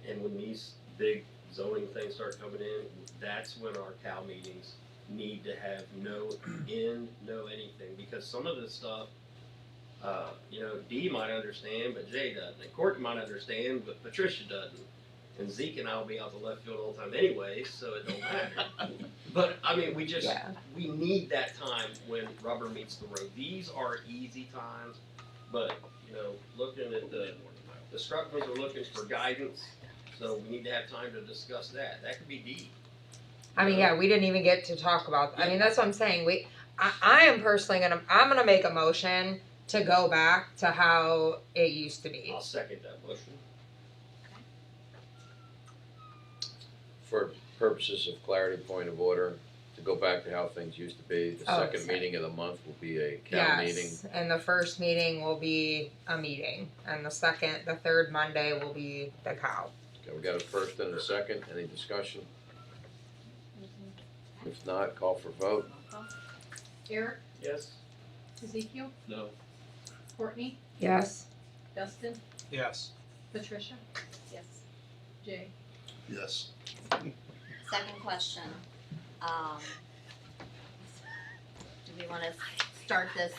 and when these big zoning things start coming in, that's when our cow meetings need to have no end, no anything, because some of this stuff, Dee might understand, but Jay doesn't, and Courtney might understand, but Patricia doesn't. And Zeke and I will be out the left field all the time anyway, so it don't matter. But, we just, we need that time when rubber meets the road. These are easy times, but, looking at the Struckmans are looking for guidance, so we need to have time to discuss that. That could be deep. We didn't even get to talk about, that's what I'm saying, I am personally I'm gonna make a motion to go back to how it used to be. I'll second that motion. For purposes of clarity, point of order, to go back to how things used to be, the second meeting of the month will be a cow meeting. And the first meeting will be a meeting, and the third Monday will be the cow. Okay, we got a first and a second, any discussion? If not, call for vote. Eric, Yes. Ezekiel, No. Courtney, Yes. Dustin, Yes. Patricia, yes, Jay. Yes. Second question, do we wanna start this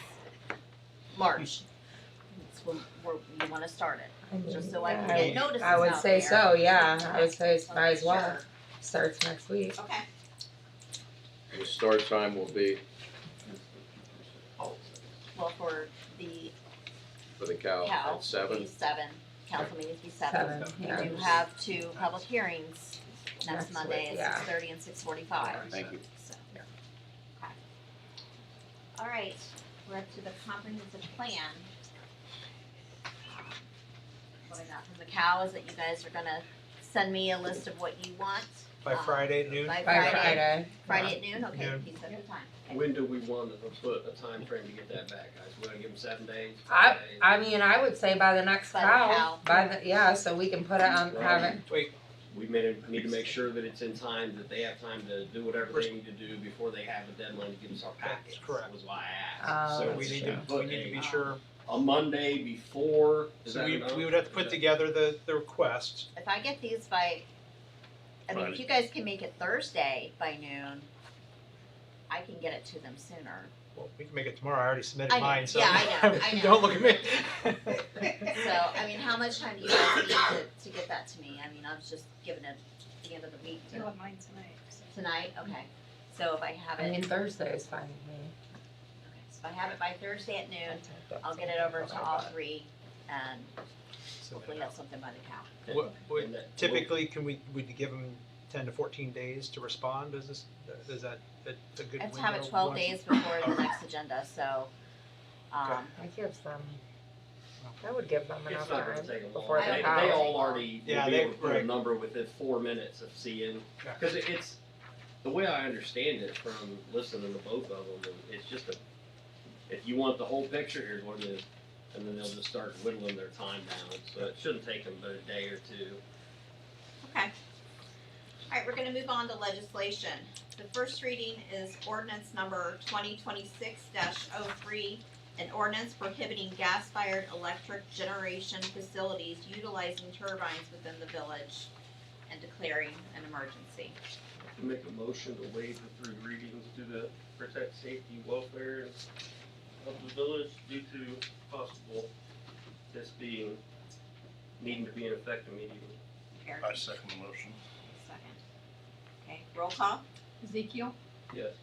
March? That's when you wanna start it, just so I can get notices I would out say there. so, yeah, I would say it's might as well, Sure. starts next week. Okay. The start time will be Well, for the for the cow cow, at 7. 7, council meetings be 7. 7, yeah. We do have 2 public hearings next Next Monday week, at yeah. 6:30 and 6:45. Thank you. So, okay. All right, we're up to the comprehensive plan. What I got from the cow is that you guys are gonna send me a list of what you want. By Friday at noon? By By Friday. Friday. Friday at noon, okay, Noon. he set the time. Okay. When do we want to put a time frame to get that back, guys? We want to give them 7 days? I 5 days? I would say by the next By the cow, so we can put it on, have it. Wait, We need to make sure that it's in time, that they have time to do whatever they need to do before they have a deadline to give us our packets. correct. Was why I asked. so So we need should to put be sure, a Monday before. Is so that we enough? would have to put Is that- together the request. If I get these by, if you guys can make it Thursday by noon, I can get it to them sooner. Well, we can make it tomorrow, I already submitted I know. mine, so. Yeah, I know. Don't look at me. So, how much time do you guys need to get that to me? I was just giving it at the end of the week. You'll have mine tonight. So. Tonight, okay. So if I have it, Thursday is fine with me. okay, so if I have it by Thursday at noon, I'll get it over to all 3 and hopefully have something by the cow. Would typically, would give them 10 to 14 days to respond? Is that a good I window? have to have it 12 days before the next agenda, so, That gives them, that would give them It's enough not gonna time take them long. before the They cow. all already Yeah, will be able to put a right. number within 4 minutes of seeing, Yeah. because it's, the way I understand it from listening to both of them, it's just if you want the whole picture, here's what it is. And then they'll just start whittling their time down, so it shouldn't take them but a day or two. Okay. All right, we're gonna move on to legislation. The first reading is ordinance number 2026-03, an ordinance prohibiting gas-fired electric generation facilities utilizing turbines within the village and declaring an emergency. Make a motion to waive the 3 readings due to protect safety, welfare of the village due to possible this needing to be in effect immediately. Eric? I second the motion. Second. Okay, roll call? Ezekiel, Yes.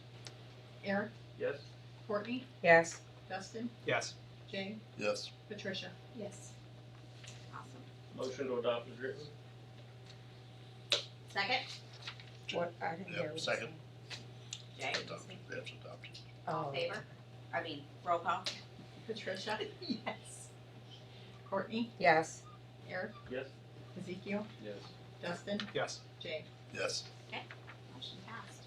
Eric, Yes. Courtney, Yes. Dustin, Yes. Jay, Yes. Patricia. Yes. Awesome. Motion to adopt is written. Second? What, I didn't hear Yep, what you second. Jay? Adopted. Yes, adopted. All in favor? I mean, roll call? Patricia. Yes. Courtney, Yes. Eric, Yes. Ezekiel, Yes. Dustin, Yes. Jay. Yes. Motion passed.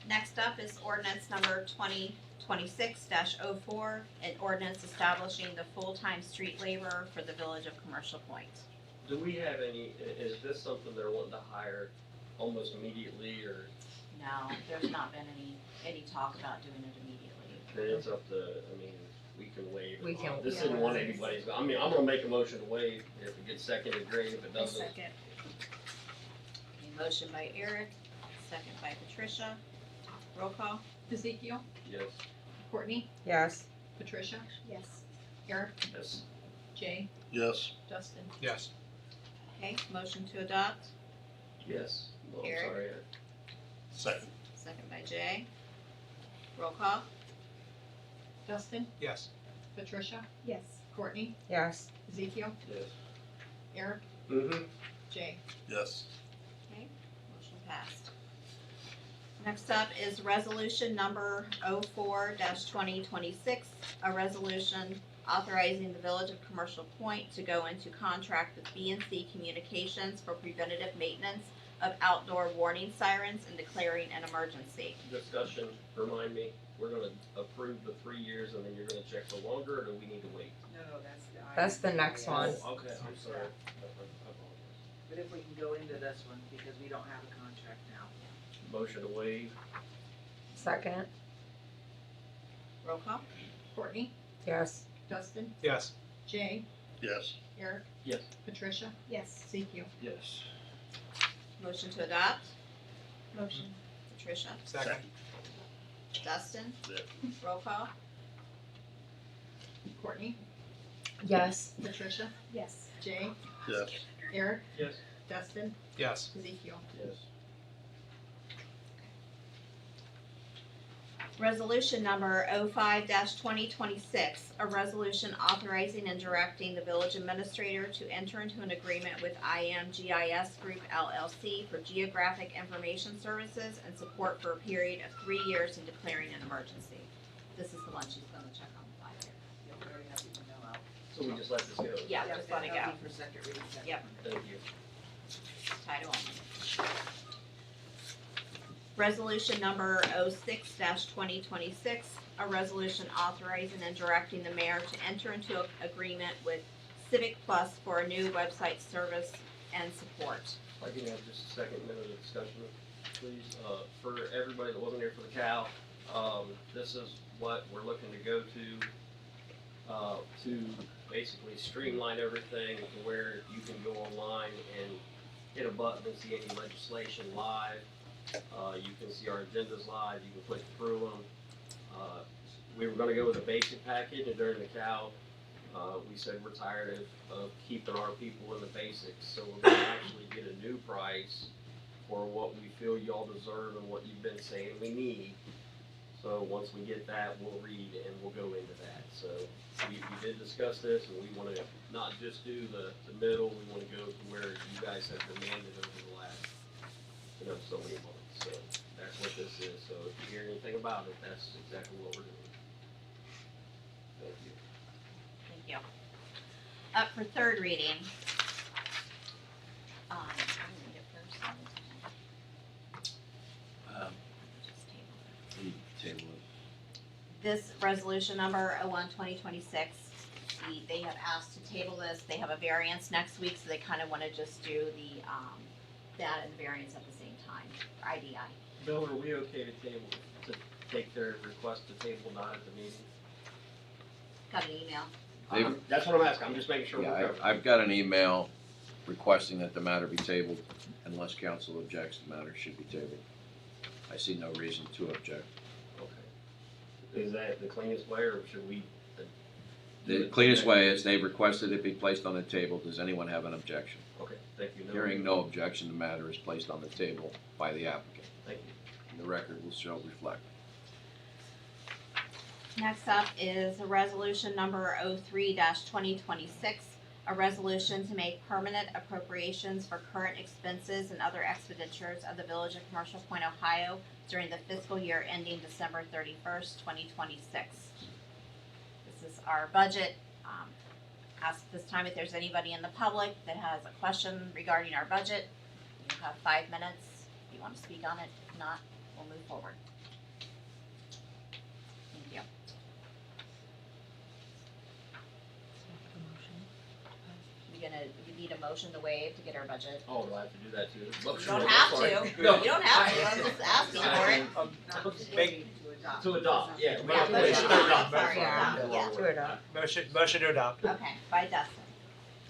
Next up is ordinance number 2026-04, an ordinance establishing the full-time street laborer for the village of Commercial Point. Do we have is this something they're wanting to hire almost immediately, or No, there's not been any talk about doing it immediately. then it's up to, we can waive it? We can- This yeah. isn't one anybody's, I'm gonna make a motion to waive. If it gets seconded, great. If it doesn't, Second. Okay, motion by Eric, second by Patricia. Roll call? Ezekiel, yes. Courtney, Yes. Patricia. Yes. Eric, Yes. Jay, Yes. Dustin. Yes. Okay, motion to adopt, Yes. Oh, I'm Eric? sorry. Second. second by Jay. Roll call? Dustin, Yes. Patricia. Yes. Courtney, Yes. Ezekiel, Yes. Eric, Mm-hmm. Jay. Yes. Okay, motion passed. Next up is resolution number 04-2026, a resolution authorizing the Village of Commercial Point to go into contract with B&C Communications for preventative maintenance of outdoor warning sirens and declaring an emergency. Discussion, remind me, we're gonna approve the 3 years and then you're gonna check for longer, or do we need to wait? No, that's the. That's the next one. Oh, okay, I'm sorry. But if we can go into this one, because we don't have a contract now. Motion to waive. Second. Roll call? Courtney, Yes. Dustin, Yes. Jay, Yes. Eric, Yes. Patricia. Yes. Ezekiel. Yes. Motion to adopt? Motion. Patricia? Second. Dustin? Yep. Roll call? Courtney, Yes. Patricia. Yes. Jay, Yes. Eric, Yes. Dustin, Yes. Ezekiel. Yes. Resolution number 05-2026, a resolution authorizing and directing the village administrator to enter into an agreement with IMGIS Group LLC for geographic information services and support for a period of 3 years and declaring an emergency. This is the one she's gonna check on the fly here. You'll already have the memo out. So we just let this go? Yeah, just let it that'll go. be for second reading. second Yep. reading. Thank you. Title only. Resolution number 06-2026, a resolution authorizing and directing the mayor to enter into an agreement with Civic Plus for a new website service and support. If I can have just a second minute of discussion, please. For everybody that wasn't here for the cow, this is what we're looking to go to basically streamline everything to where you can go online and hit a button and see any legislation live. You can see our agendas live, you can click through them. We were gonna go with a basic package, and during the cow, we said we're tired of keeping our people in the basics, so we're gonna actually get a new price for what we feel y'all deserve and what you've been saying we need. So once we get that, we'll read and we'll go into that. So we did discuss this, and we wanna not just do the middle, we wanna go to where you guys have demanded over the last, so many months. So that's what this is. So if you hear anything about it, that's exactly what we're doing. Thank you. Thank you. Up for third reading. I'm gonna read it first. this resolution number 01/2026, they have asked to table this. They have a variance next week, so they kind of want to just do the, that and variance at the same time, for IDI. Bill, are we okay to table, to take their request to table not at the meeting? Got an email. That's what I'm asking, I'm just making sure we're Yeah, covered. I've got an email requesting that the matter be tabled unless council objects, the matter should be tabled. I see no reason to object. Okay. Is that the cleanest way, or should we? The cleanest way is they've requested it be placed on the table. Does anyone have an objection? Okay, thank you. No. Hearing no objection, the matter is placed on the table by the applicant. Thank you. And the record will show reflect. Next up is a resolution number 03/2026, a resolution to make permanent appropriations for current expenses and other expenditures of the Village of Commercial Point, Ohio during the fiscal year ending December 31st, 2026. This is our budget. Ask this time if there's anybody in the public that has a question regarding our budget. You have 5 minutes if you want to speak on it. If not, we'll move forward. Thank you. You need a motion to waive to get our budget. Oh, do I have to do that too? You don't have to. No. You don't have to. I'm just asking for it. To adopt, yeah. Yeah, to adopt. Sorry, Yeah. yeah. To adopt. Motion to adopt. Okay, by Dustin.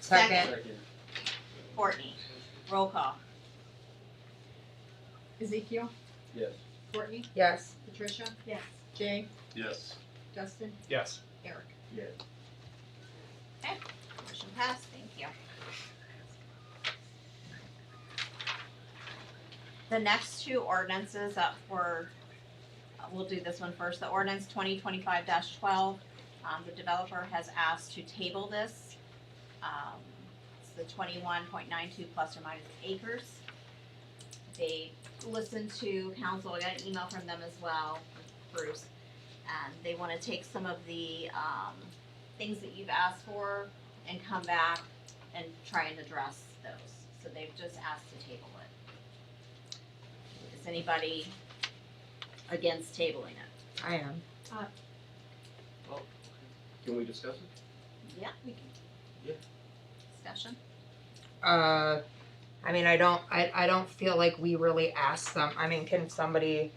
Second. Courtney. Roll call. Ezekiel? Yes. Courtney? Yes. Patricia? Yes. Jay? Yes. Dustin? Yes. Eric? Yes. Okay, motion passed, thank you. The next two ordinances that were, we'll do this one first. The ordinance 2025-12, the developer has asked to table this. It's the 21.92 plus or minus acres. They listened to council, I got an email from them as well, Bruce, and they want to take some of the things that you've asked for and come back and try and address those. So they've just asked to table it. Is anybody against tabling it? I am. Can we discuss it? Yeah, we can. Yeah. Discussion? I mean, I don't feel like we really asked them. I mean, can somebody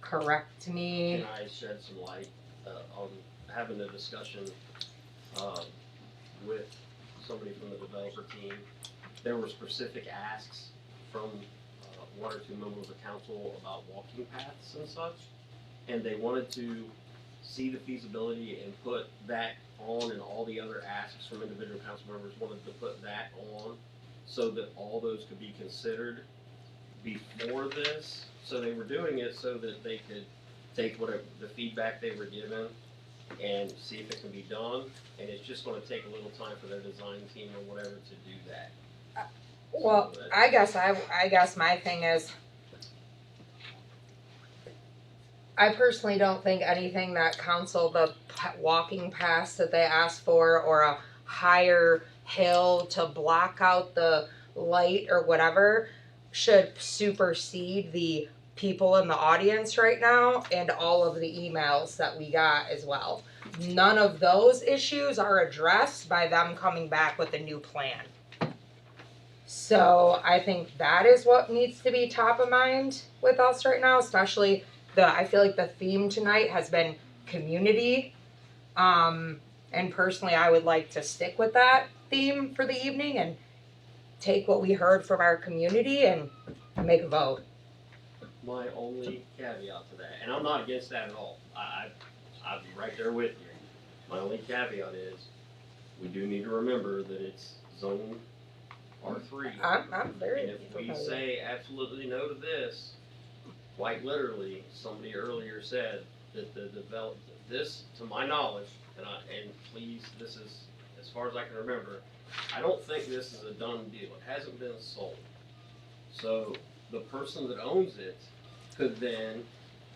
correct me? Can I shed some light on having a discussion with somebody from the developer team? There were specific asks from one or two members of council about walking paths and such, and they wanted to see the feasibility and put that on, and all the other asks from individual council members wanted to put that on so that all those could be considered before this. So they were doing it so that they could take whatever the feedback they were given and see if it can be done. And it's just gonna take a little time for their design team or whatever to do that. Well, I guess my thing is, I personally don't think anything that council, the walking paths that they asked for, or a higher hill to block out the light or whatever, should supersede the people in the audience right now and all of the emails that we got as well. None of those issues are addressed by them coming back with a new plan. So I think that is what needs to be top of mind with us right now, especially I feel like the theme tonight has been community. And personally, I would like to stick with that theme for the evening and take what we heard from our community and make a vote. My only caveat to that, and I'm not against that at all, I'm right there with you. My only caveat is, we do need to remember that it's zone R3. I'm very. And if we say absolutely no to this, quite literally, somebody earlier said that this, to my knowledge, and please, this is, as far as I can remember, I don't think this is a done deal. It hasn't been sold. So the person that owns it could then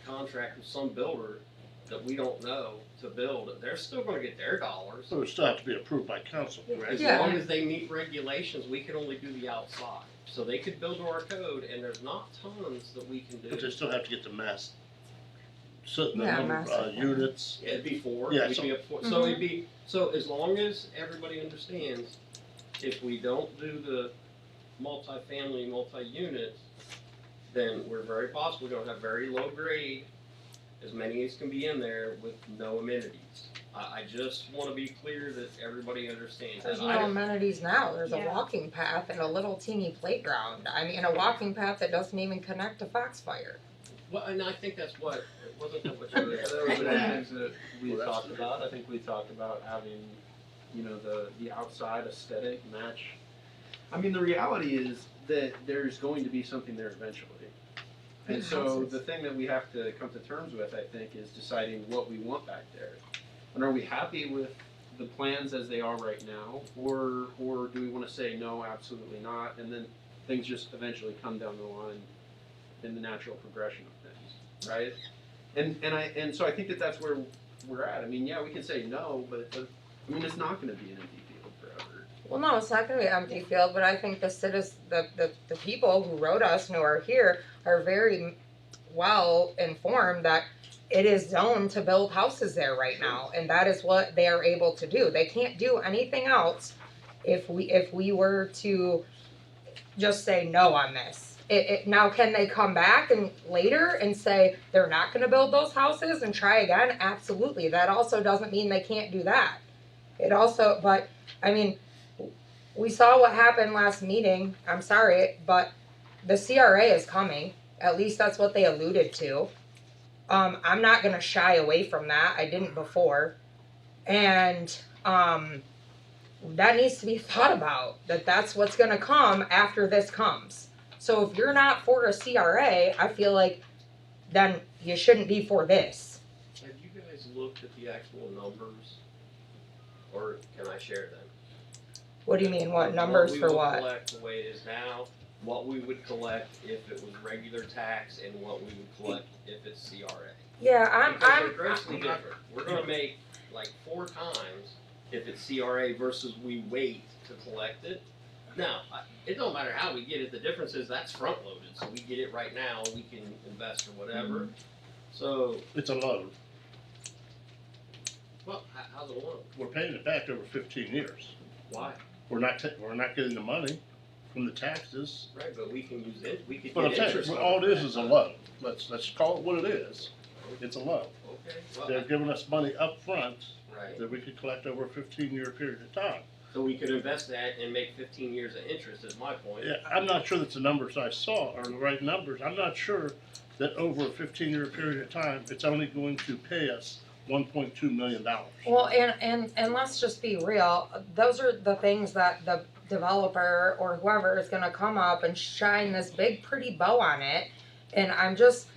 contract with some builder that we don't know to build it. They're still gonna get their dollars. So it still have to be approved by council, right? As long as they meet regulations, we can only do the outside. So they could build to our code, and there's not tons that we can do. But they still have to get the mass certain Yeah, number of master plan. units. Yeah, it'd be four, Yeah, we'd so- be up four, so it'd be, so as long as everybody understands, if we don't do the multifamily, multi-units, then we're very possibly gonna have very low grade, as many as can be in there with no amenities. I just wanna be clear that everybody understands that. There's no amenities now. There's a Yeah. walking path and a little teeny playground. I mean, a walking path that doesn't even connect to Foxfire. Well, and I think that's what, it wasn't that what There you was were. one of the things that we talked about. I think we talked about having, you know, the outside aesthetic match. I mean, the reality is that there's going to be something there eventually. And so the thing that we have to come to terms with, I think, is deciding what we want back there. And are we happy with the plans as they are right now, or do we want to say no, absolutely not, and then things just eventually come down the line in the natural progression of things, right? And so I think that that's where we're at. I mean, yeah, we can say no, but I mean, it's not going to be an empty field forever. Well, no, it's not going to be an empty field, but I think the people who wrote us and who are here are very well informed that it is zoned to build houses there right now, and that is what they are able to do. They can't do anything else if we were to just say no on this. Now, can they come back and later and say they're not going to build those houses and try again? Absolutely. That also doesn't mean they can't do that. It also, but I mean, we saw what happened last meeting. I'm sorry, but the CRA is coming. At least that's what they alluded to. I'm not gonna shy away from that. I didn't before, and that needs to be thought about. That's what's gonna come after this comes. So if you're not for a CRA, I feel like then you shouldn't be for this. Have you guys looked at the actual numbers? Or can I share them? What do you mean? What numbers for we what? would collect the way it is now, what we would collect if it was regular tax, and what we would collect if it's CRA. Yeah, Because they're grossly different. We're gonna make like 4 times if it's CRA versus we wait to collect it. Now, it don't matter how we get it, the difference is that's front loaded, so we get it right now, we can invest or whatever. So, It's a loan. well, how's it loan? We're paying it back over 15 years. Why? We're not getting the money from the taxes. Right, but we can use it, we could But I'm get saying, interest on all it it. is a loan. Let's call it what it is. It's a loan. Okay, well, They're giving us money up front right. that we could collect over a 15-year period of time. So we could invest that and make 15 years of interest, is my point. Yeah, I'm not sure that the numbers I saw are the right numbers. I'm not sure that over a 15-year period of time, it's only going to pay us $1.2 million. Well, and let's just be real. Those are the things that the developer or whoever is going to come up and shine this big pretty bow on it. And I'm just,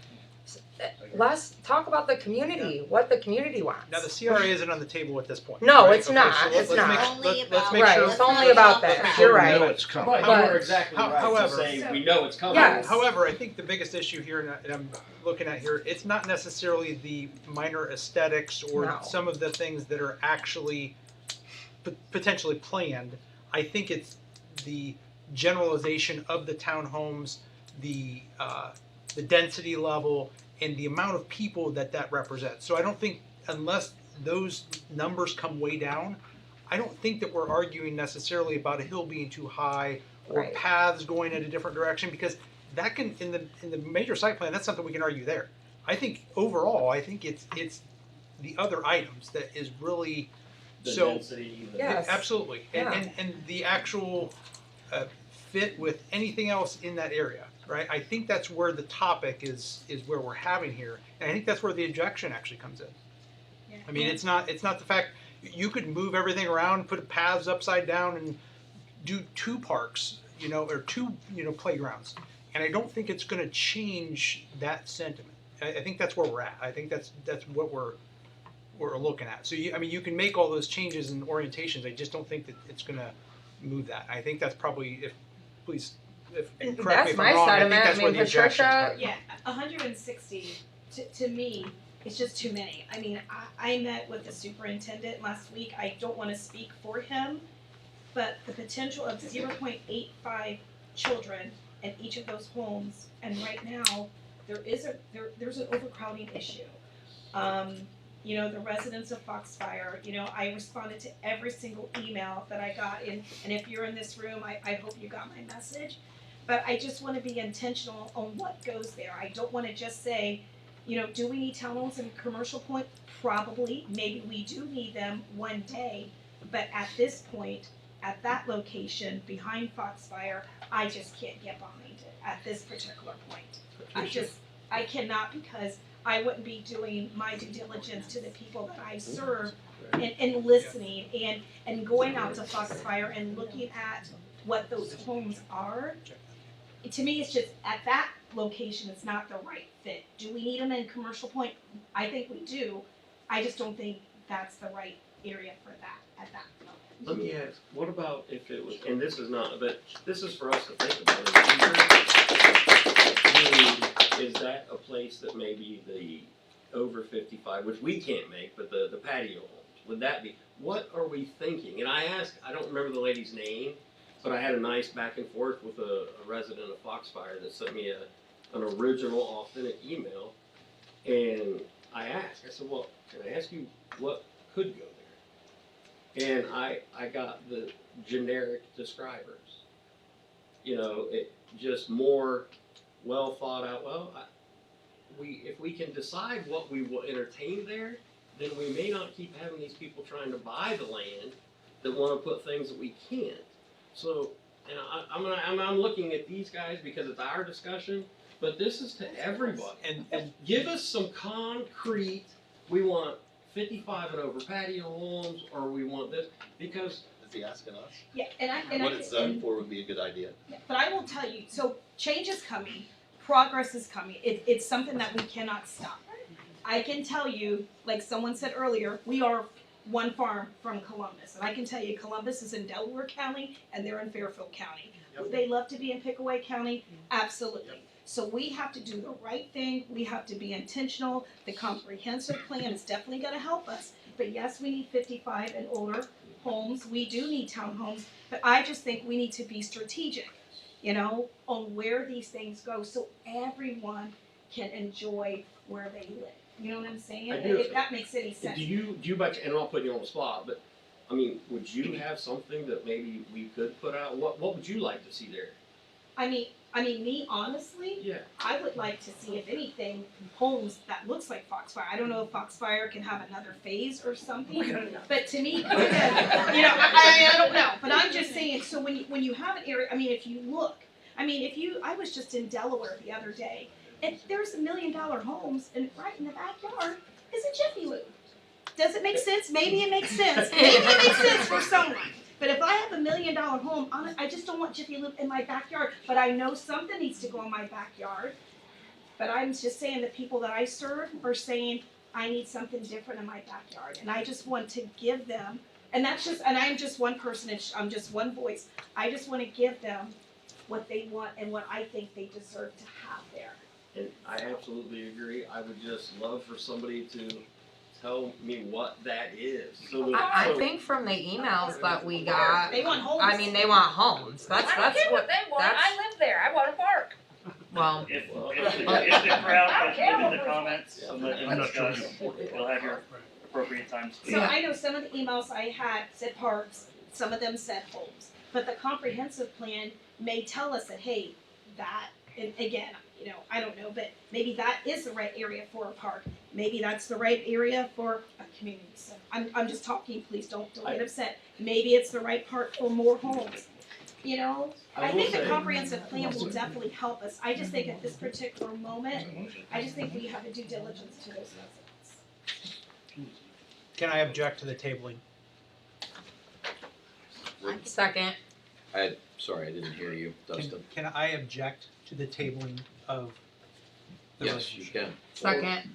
let's talk about the community, what the community wants. Now, the CRA isn't on the table at this point. No, right? it's Okay, not. so It's let's not. make- Only let's make Right, sure. it's only about this. You're right. It's coming. But you're But- exactly right to However- say, we know it's coming. Yes. However, I think the biggest issue here, and I'm looking at here, it's not necessarily the minor aesthetics or No. some of the things that are actually potentially planned. I think it's the generalization of the townhomes, the density level, and the amount of people that represents. So I don't think, unless those numbers come way down, I don't think that we're arguing necessarily about a hill being too high or Right. paths going in a different direction, because that can, in the major site plan, that's something we can argue there. I think overall, I think it's the other items that is really The so density, the- Yes. absolutely, Yeah. and the actual fit with anything else in that area, right? I think that's where the topic is where we're having here, and I think that's where the objection actually comes in. I mean, it's not the fact you could move everything around, put paths upside down, and do 2 parks, or 2 playgrounds, and I don't think it's going to change that sentiment. I think that's where we're at. I think that's what we're looking at. So you can make all those changes and orientations. I just don't think that it's going to move that. I think that's probably correct me That's if my I'm wrong. I think sentiment. that's I where mean, the objection Patricia- is. Yeah, 160 to me is just too many. I mean, I met with the superintendent last week. I don't want to speak for him, but the potential of 0.85 children in each of those homes, and right now there's an overcrowding issue. You know, the residents of Foxfire, you know, I responded to every single email that I got in, and if you're in this room, I hope you got my message. But I just wanna be intentional on what goes there. I don't wanna just say, you know, do we need townhomes in Commercial Point? Probably, maybe we do need them one day, but at this point, at that location behind Foxfire, I just can't get behind it at this particular point. I cannot, because I wouldn't be doing my due diligence to the people that I serve and listening and going out to Foxfire and looking at what those homes are. To me, it's just, at that location, it's not the right fit. Do we need them in Commercial Point? I think we do. I just don't think that's the right area for that, at that moment. Let me ask, what about if it was, and this is not, but this is for us to think about. Is that a place that maybe the over 55, which we can't make, but the patio homes, would that be? What are we thinking? And I asked, I don't remember the lady's name, but I had a nice back and forth with a resident of Foxfire that sent me an original authentic email. And I asked, I said, well, can I ask you what could go there? And I got the generic describers. You know, it just more well thought out. Well, if we can decide what we will entertain there, then we may not keep having these people trying to buy the land that want to put things that we can't. So, and I'm looking at these guys because it's our discussion, but this is to everybody. And give us some concrete. We want 55 and over patio homes, or we want this, because. Is he asking us? Yeah, What it's zoned for would be a good idea. Yeah, but I will tell you, so change is coming, progress is coming. It's something that we cannot stop. I can tell you, like someone said earlier, we are one farm from Columbus, and I can tell you, Columbus is in Delaware County and they're in Fairfield County. Would they love to be in Pickaway County? Absolutely. So we have to do the right thing. We have to be intentional. The comprehensive plan is definitely going to help us. But yes, we need 55 and older homes. We do need townhomes. But I just think we need to be strategic, you know, on where these things go so everyone can enjoy where they live. You know what I'm saying? If that makes any sense. Do you and I'll put you on the spot, but I mean, would you have something that maybe we could put out? What would you like to see there? I mean, me, honestly, yeah. I would like to see, if anything, homes that looks like Foxfire. I don't know if Foxfire can have another phase or something, but to me, you know, I don't know. But I'm just saying, so when you have an area, I mean, if you look, I was just in Delaware the other day, and there's $1 million homes, and right in the backyard is a Jiffy Lube. Does it make sense? Maybe it makes sense. Maybe it makes sense for someone. But if I have $1 million home, I just don't want Jiffy Lube in my backyard. But I know something needs to go in my backyard. But I'm just saying the people that I serve are saying, I need something different in my backyard. And I just want to give them, and I'm just one person, I'm just one voice. I just want to give them what they want and what I think they deserve to have there. And I absolutely agree. I would just love for somebody to tell me what that is. I think from the emails that we got, they want homes. I mean, they want homes. I don't care what they want. I live there. I want a park. Well, if the crowd can put in the comments and let them discuss, you'll have your appropriate time to speak. So I know some of the emails I had said parks, some of them said homes. But the comprehensive plan may tell us that, hey, that, and again, you know, I don't know, but maybe that is the right area for a park. Maybe that's the right area for a community center. I'm just talking, please don't get upset. Maybe it's the right part for more homes. You know, I think the comprehensive plan will definitely help us. I just think at this particular moment, I just think we have a due diligence to those residents. Can I object to the tabling? Second. Sorry, I didn't hear you, Dustin. Can I object to the tabling of the Yes, you can. Second. I'm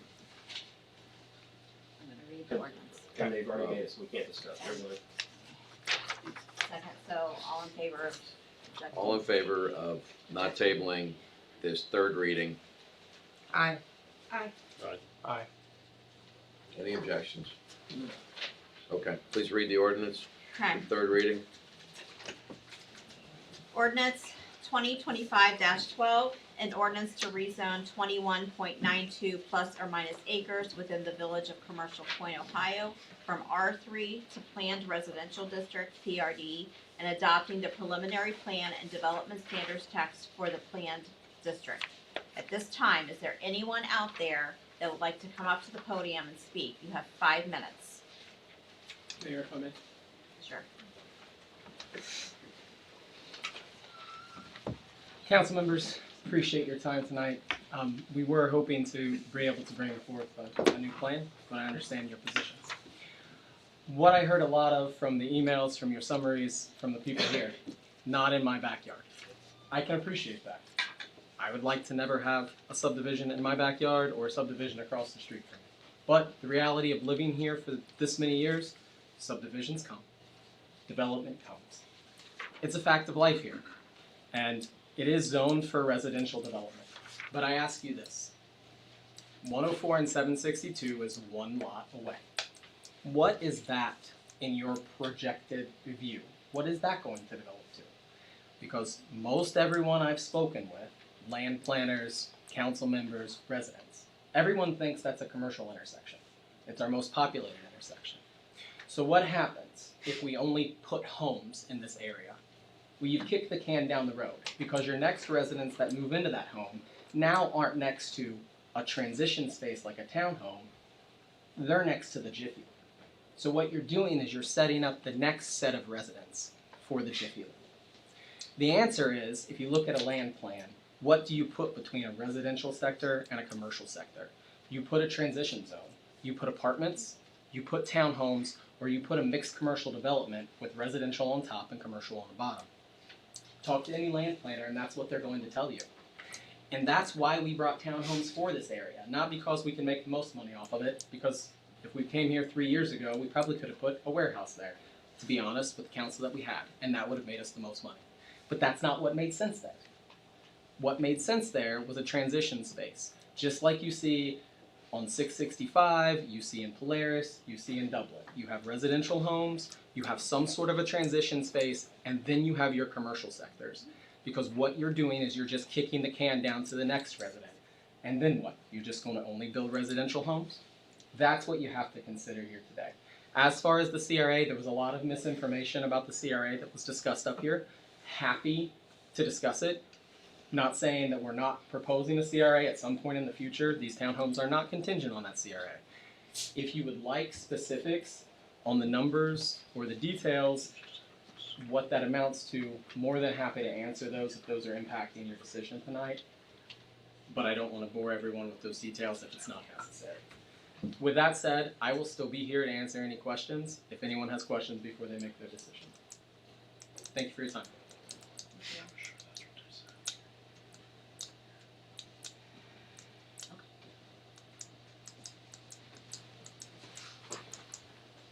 gonna read the ordinance. And they've already made it, so we can't discuss. Everybody. Second, so all in favor of objecting? All in favor of not tabling this third reading? Aye. Aye. Aye. Any objections? Okay, please read the ordinance. Okay. Third reading. Ordinance 2025-12, An ordinance to rezone 21.92 plus or minus acres within the Village of Commercial Point, Ohio from R3 to Planned Residential District, PRD, and adopting the preliminary plan and development standards text for the planned district. At this time, is there anyone out there that would like to come up to the podium and speak? You have 5 minutes. Mayor, if I may. Sure. Council members, appreciate your time tonight. We were hoping to be able to bring forth a new plan, but I understand your positions. What I heard a lot of from the emails, from your summaries, from the people here, not in my backyard. I can appreciate that. I would like to never have a subdivision in my backyard or a subdivision across the street from me. But the reality of living here for this many years, subdivisions come, development comes. It's a fact of life here, and it is zoned for residential development. But I ask you this, 104 and 762 is one lot away. What is that in your projected view? What is that going to develop to? Because most everyone I've spoken with, land planners, council members, residents, everyone thinks that's a commercial intersection. It's our most populated intersection. So what happens if we only put homes in this area? Well, you've kicked the can down the road because your next residents that move into that home now aren't next to a transition space like a townhome, they're next to the Jiffy Lube. So what you're doing is you're setting up the next set of residents for the Jiffy Lube. The answer is, if you look at a land plan, what do you put between a residential sector and a commercial sector? You put a transition zone. You put apartments, you put townhomes, or you put a mixed commercial development with residential on top and commercial on the bottom. Talk to any land planner and that's what they're going to tell you. And that's why we brought townhomes for this area. Not because we can make the most money off of it, because if we came here 3 years ago, we probably could have put a warehouse there, to be honest, with the council that we had, and that would have made us the most money. But that's not what made sense there. What made sense there was a transition space. Just like you see on 665, you see in Polaris, you see in Dublin. You have residential homes, you have some sort of a transition space, and then you have your commercial sectors. Because what you're doing is you're just kicking the can down to the next resident. And then what? You're just going to only build residential homes? That's what you have to consider here today. As far as the CRA, there was a lot of misinformation about the CRA that was discussed up here. Happy to discuss it. Not saying that we're not proposing a CRA at some point in the future. These townhomes are not contingent on that CRA. If you would like specifics on the numbers or the details, what that amounts to, more than happy to answer those if those are impacting your decision tonight. But I don't want to bore everyone with those details if it's not necessary. With that said, I will still be here to answer any questions if anyone has questions before they make their decision. Thank you for your time.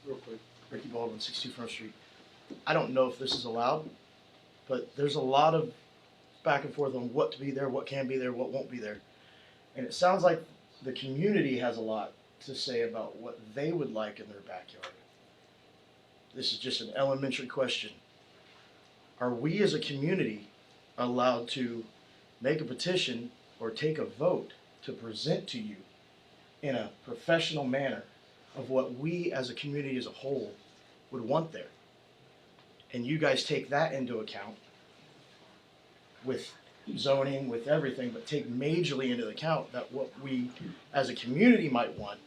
Real quick, Ricky Baldwin, 62 Front Street. I don't know if this is allowed, but there's a lot of back and forth on what to be there, what can be there, what won't be there. And it sounds like the community has a lot to say about what they would like in their backyard. This is just an elementary question. Are we as a community allowed to make a petition or take a vote to present to you in a professional manner of what we as a community as a whole would want there? And you guys take that into account with zoning, with everything, but take majorly into account that what we as a community might want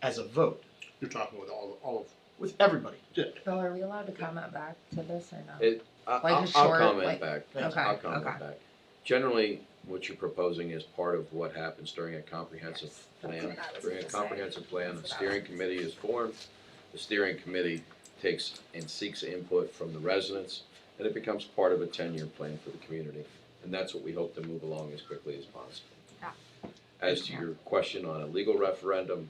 as a vote. You're talking with all of with everybody. So are we allowed to comment back to this or no? I'll comment back. Okay, I'll comment okay. back. Generally, what you're proposing is part of what happens during a comprehensive plan. During a comprehensive plan, the steering committee is formed. The steering committee takes and seeks input from the residents, and it becomes part of a 10-year plan for the community. And that's what we hope to move along as quickly as possible. Yeah. As to your question on a legal referendum,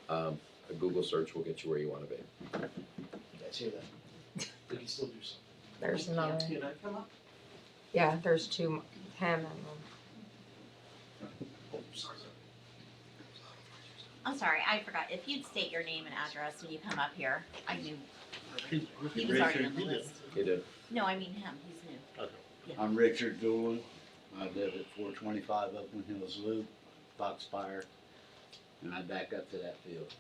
a Google search will get you where you want to be. You guys hear that? We can still do something. There's another. Can I come up? Yeah, there's two, him and Oh, sorry. I'm sorry, I forgot. If you'd state your name and address when you come up here, I knew. He was already on the list. You did. No, I mean him. He's new. I'm Richard Doolin, I live at 425 Oakland Hills Loop, Foxfire, and I back up to that field.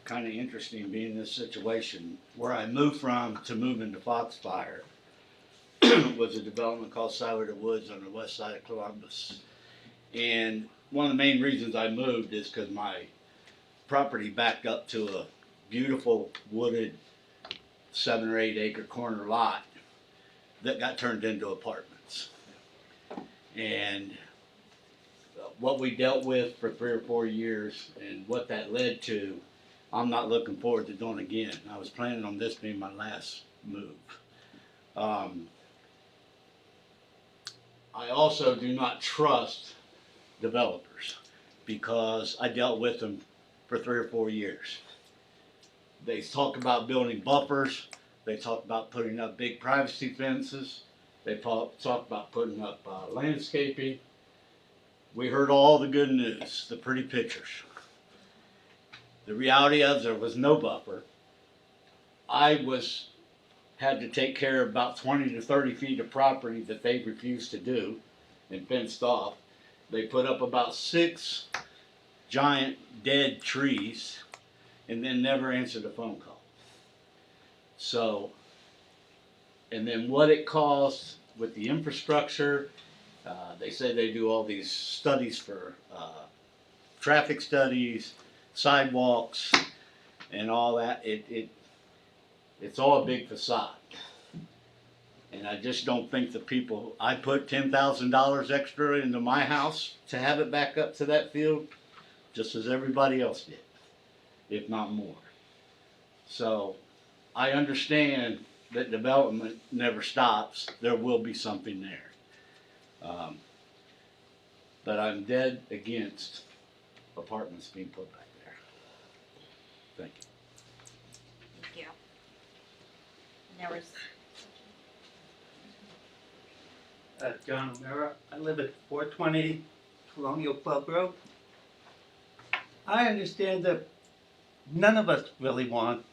Kind of interesting being in this situation. Where I moved from to move into Foxfire was a development called Siler Woods on the west side of Columbus. And one of the main reasons I moved is because my property backed up to a beautiful wooded 7 or 8 acre corner lot that got turned into apartments. And what we dealt with for 3 or 4 years and what that led to, I'm not looking forward to doing again. I was planning on this being my last move. I also do not trust developers because I dealt with them for 3 or 4 years. They talk about building buffers. They talk about putting up big privacy fences. They talk about putting up landscaping. We heard all the good news, the pretty pictures. The reality is there was no buffer. I had to take care of about 20 to 30 feet of property that they refused to do and fenced off. They put up about 6 giant dead trees and then never answered a phone call. So, and then what it costs with the infrastructure, they say they do all these studies for traffic studies, sidewalks, and all that. It's all a big facade. And I just don't think the people, I put $10,000 extra into my house to have it back up to that field, just as everybody else did, if not more. So I understand that development never stops. There will be something there. But I'm dead against apartments being put back there. Thank you. Thank you. And there was, John O'Mara. I live at 420 Colonial Club Road. I understand that none of us really want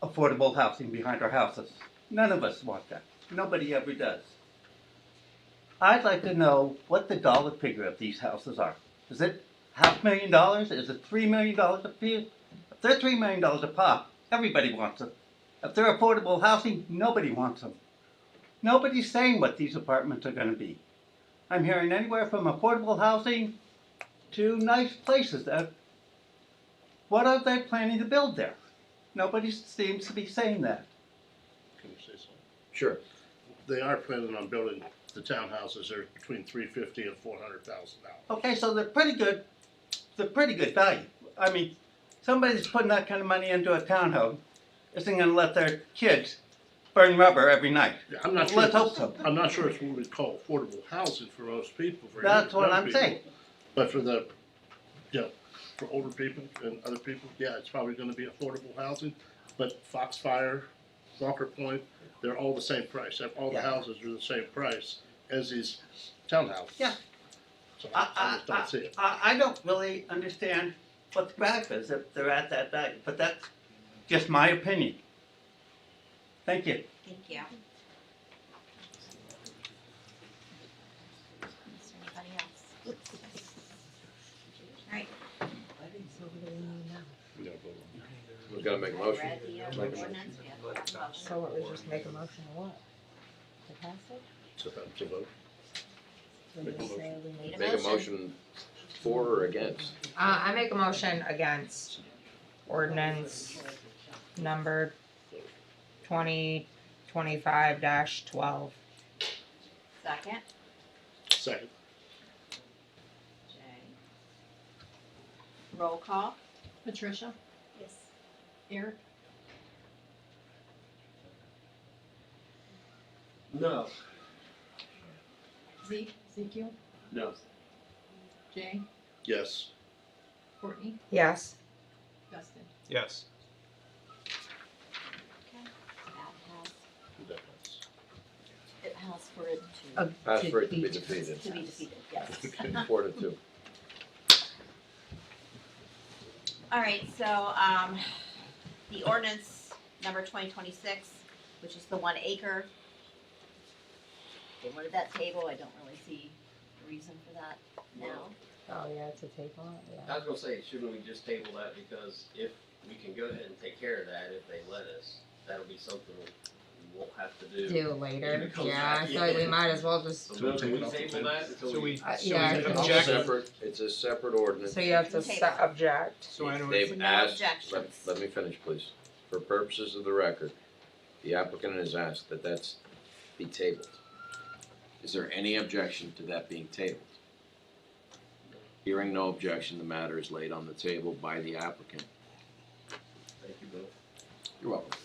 affordable housing behind our houses. None of us want that. Nobody ever does. I'd like to know what the dollar figure of these houses are. Is it $500,000? Is it $3 million a piece? If they're $3 million a pop, everybody wants them. If they're affordable housing, nobody wants them. Nobody's saying what these apartments are going to be. I'm hearing anywhere from affordable housing to nice places. What are they planning to build there? Nobody seems to be saying that. Can you say something? Sure. They are planning on building the townhouses. They're between $350,000 and $400,000. Okay, so they're pretty good. They're pretty good value. I mean, somebody's putting that kind of money into a townhome isn't going to let their kids burn rubber every night. Yeah, I'm not sure. Let's hope so. I'm not sure it's what we'd call affordable housing for most people. For That's what young I'm people. saying. But for the, for older people and other people, yeah, it's probably going to be affordable housing. But Foxfire, Walker Point, they're all the same price. All the houses are the same price as these townhouses. Yeah. So I just don't see it. I don't really understand what the graph is if they're at that value, but that's just my opinion. Thank you. thank you. Is there anybody else? All right. We gotta make a motion. Read the Make a motion. ordinance, we have to have a motion. So it was just make a motion to what? To pass it? To vote. So Make a just say motion. we need Make a motion for or against? I make a motion against ordinance number 2025-12. Second, Second. Jay. Roll call. Patricia? Yes. Eric? No. Ezekiel? No. Jay? Yes. Courtney? Yes. Dustin? Yes. It has for it Pass for it to be defeated. to be defeated, yes. 4 to 2. All right, so, the ordinance number 2026, which is the 1 acre, get rid of that table. I don't really see a reason for that now. Oh, yeah, it's a table, I was gonna say, shouldn't we just table that, because if we can go ahead and take care of that, if they let us, that'll be something we won't have to do. Do later, If it comes yeah, I back, feel like we might as well just. So Bill, can we table that until So we? we, Yeah, so we I can- object. It's a separate ordinance. So you have to object. So I know. They've No asked, objections. let me finish, please. For purposes of the record, the applicant has asked that that's be tabled. Is there any objection to that being tabled? Hearing no objection, the matter is laid on the table by the applicant. Thank you, Bill. You're welcome.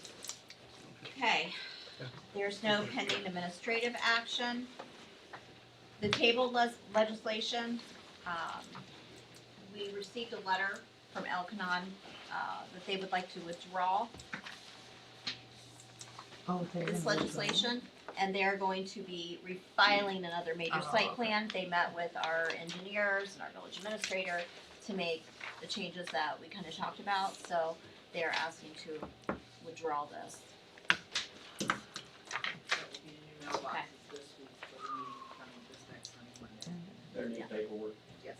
Okay, there's no pending administrative action. The tabled legislation, we received a letter from Elkanon, that they would like to withdraw this legislation, and they're going to be refiling another major site plan. They met with our engineers and our village administrator to make the changes that we kind of talked about, so they're asking to withdraw this. That will be in your mailboxes this week for the meeting coming this next Monday. Their new paperwork. Yes.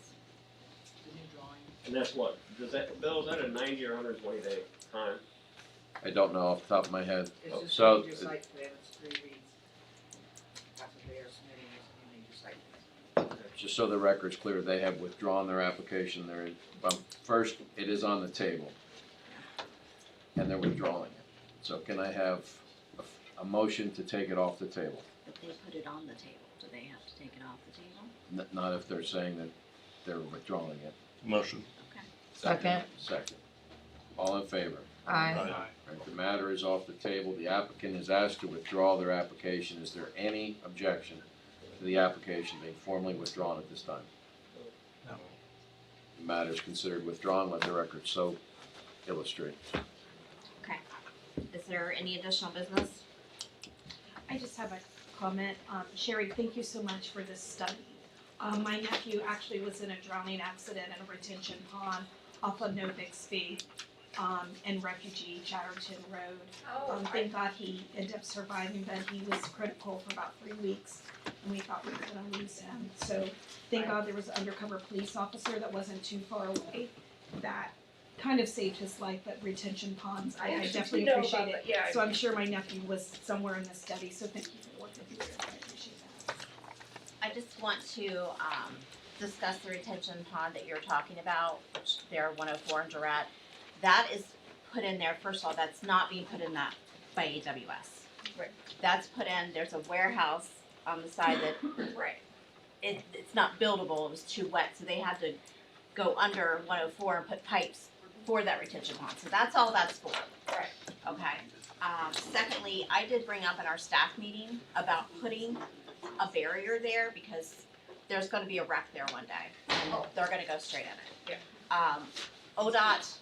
The new drawing. And that's what, does that, Bill, is that a 90 or 120 day time? I don't know off the top of my head. It's just So, a major site plan, it's 3 reads. That's what they are submitting as a major site plan. just so the record's clear, they have withdrawn their application. They're, first, it is on the table. And they're withdrawing it. So can I have a motion to take it off the table? If they put it on the table, do they have to take it off the table? Not if they're saying that they're withdrawing it. Motion. Okay. Second. Second. All in favor? Aye. Right, the matter is off the table. The applicant is asked to withdraw their application. Is there any objection to the application being formally withdrawn at this time? No. The matter is considered withdrawn. Let the record so illustrate. Okay. Is there any additional business? I just have a comment. Sherry, thank you so much for this study. My nephew actually was in a drowning accident in a retention pond off of No Bixby, in Refugee Chatterton Road. Thank God he ended up surviving, but he was critical for about 3 weeks, and we thought we were gonna lose him. So thank God there was an undercover police officer that wasn't too far away that kind of saved his life at retention ponds. I actually definitely did know appreciate about it. that, yeah. So I'm sure my nephew was somewhere in the study, so thank you for what you did. I appreciate that. I just want to, discuss the retention pond that you're talking about, which they're 104 in Durant. That is put in there, first of all, that's not being put in that by AWS. Right. That's put in, there's a warehouse on the side that, Right. it's not buildable, it was too wet, so they had to go under 104 and put pipes for that retention pond, so that's all that's for. Right. Okay. Secondly, I did bring up in our staff meeting about putting a barrier there because there's gonna be a wreck there one day, and they're gonna go straight in it. Yeah. ODOT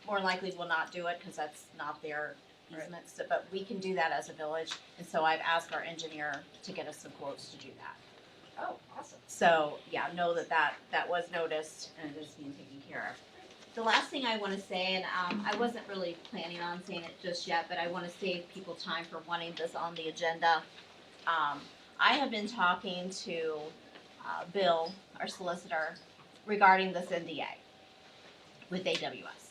more than likely will not do it, cause that's not their easement, so, but we can do that as a village, and so I've asked our engineer to get us some quotes to do that. Oh, awesome. So, yeah, know that was noticed and it is being taken care of. The last thing I wanna say, and, I wasn't really planning on saying it just yet, but I wanna save people time for wanting this on the agenda. I have been talking to, Bill, our solicitor, regarding this NDA with AWS.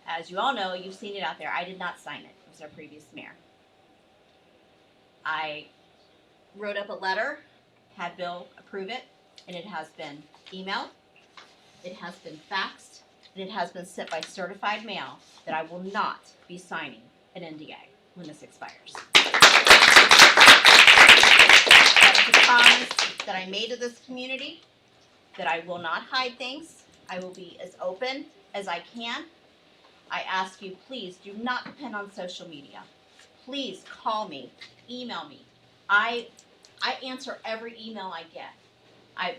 As you all know, you've seen it out there, I did not sign it, it was our previous mayor. I wrote up a letter, had Bill approve it, and it has been emailed, it has been faxed, and it has been sent by certified mail that I will not be signing an NDA when this expires. That is a promise that I made to this community, that I will not hide things, I will be as open as I can. I ask you, please do not depend on social media. Please call me, email me. I answer every email I get. I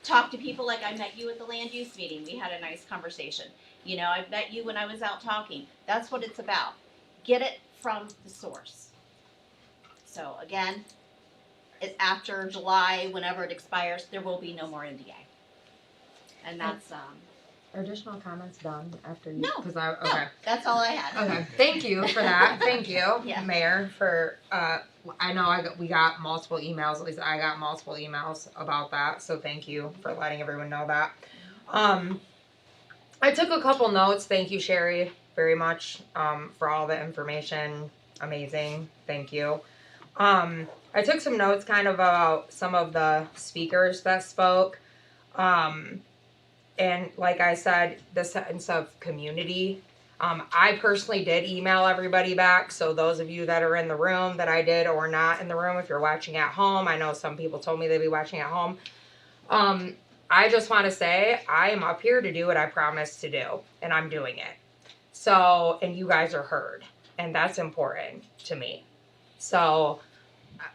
talk to people like I met you at the land use meeting. We had a nice conversation. You know, I met you when I was out talking. That's what it's about. Get it from the source. So again, it's after July, whenever it expires, there will be no more NDA. And that's Are additional comments done after you? No, Cause I, No, okay. that's all I had. Okay, thank you for that. Thank you, Yeah. Mayor, for, I know we got multiple emails, at least I got multiple emails about that, so thank you for letting everyone know that. I took a couple notes. Thank you, Sherry, very much, for all the information. Amazing. Thank you. I took some notes kind of about some of the speakers that spoke. And like I said, the sense of community. I personally did email everybody back. So those of you that are in the room that I did or not in the room, if you're watching at home, I know some people told me they'd be watching at home. I just want to say I am up here to do what I promised to do, and I'm doing it. So, and you guys are heard, and that's important to me. So,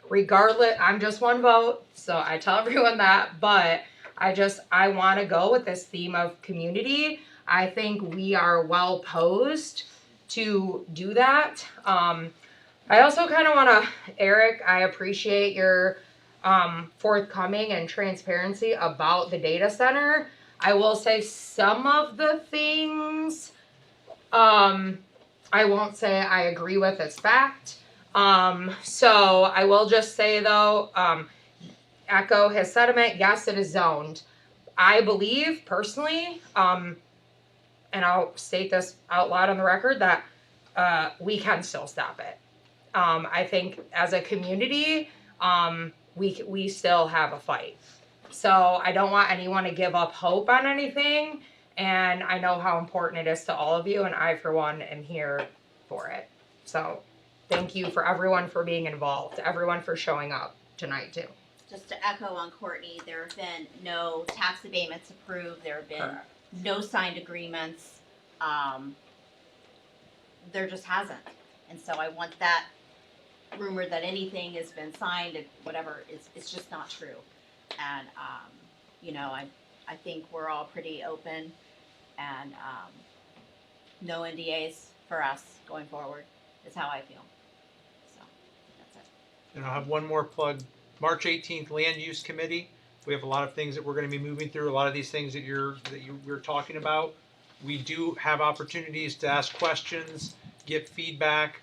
regardless, I'm just one vote, so I tell everyone that, but I want to go with this theme of community. I think we are well posed to do that. I also kind of want to, Eric, I appreciate your forthcoming and transparency about the data center. I will say some of the things I won't say I agree with as fact. So I will just say though, echo his sentiment, yes, it is zoned. I believe personally, and I'll state this out loud on the record, that we can still stop it. I think as a community, we still have a fight. So I don't want anyone to give up hope on anything. And I know how important it is to all of you, and I, for one, am here for it. So thank you for everyone for being involved, everyone for showing up tonight too. Just to echo on Courtney, there have been no tax abatements approved. There have been no signed agreements. There just hasn't. And so I want that rumor that anything has been signed and whatever, it's just not true. And, you know, I think we're all pretty open and no NDAs for us going forward is how I feel. So that's it. And I'll have one more plug. March 18th, Land Use Committee. We have a lot of things that we're going to be moving through. A lot of these things that we're talking about. We do have opportunities to ask questions, get feedback.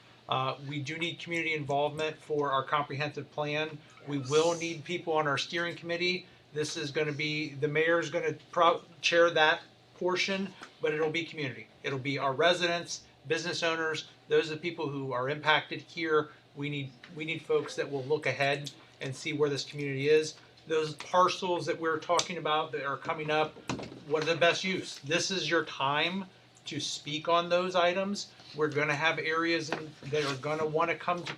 We do need community involvement for our comprehensive plan. We will need people on our steering committee. This is going to be, the mayor's going to chair that portion, but it'll be community. It'll be our residents, business owners. Those are the people who are impacted here. We need folks that will look ahead and see where this community is. Those parcels that we're talking about that are coming up, what are the best use? This is your time to speak on those items. We're gonna have areas that are gonna wanna come to,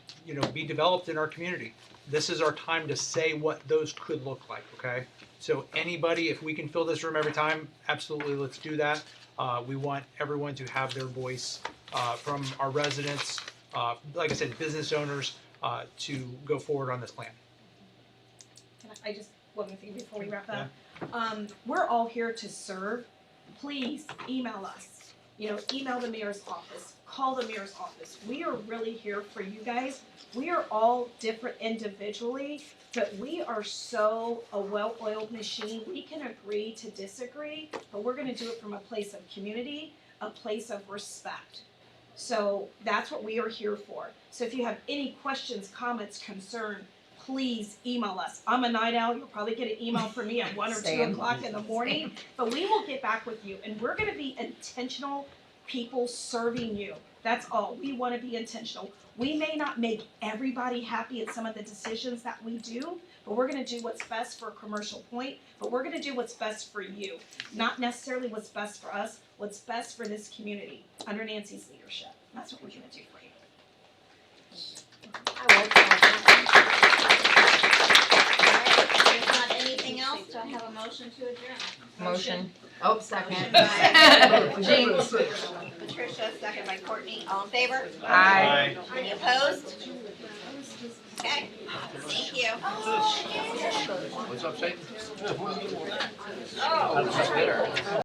be developed in our community. This is our time to say what those could look like, okay? So anybody, if we can fill this room every time, absolutely, let's do that. We want everyone to have their voice from our residents, like I said, business owners, to go forward on this plan. I just, one more thing before we wrap up. We're all here to serve. Please email us. Email the mayor's office, call the mayor's office. We are really here for you guys. We are all different individually, but we are so a well-oiled machine. We can agree to disagree, but we're gonna do it from a place of community, a place of respect. So that's what we are here for. So if you have any questions, comments, concern, please email us. I'm a night owl. You'll probably get an email from me at 1 or 2 o'clock in the morning, but we will get back with you. And we're going to be intentional people serving you. That's all. We want to be intentional. We may not make everybody happy at some of the decisions that we do, but we're going to do what's best for a commercial point, but we're going to do what's best for you. Not necessarily what's best for us, what's best for this community under Nancy's leadership. That's what we're going to do for you. If not anything else, do I have a motion to adjourn? Motion. Oh, second. Jinx. Patricia, second by Courtney. All in favor? Aye. Any opposed? Okay. Thank you. What's up, Satan? Oh.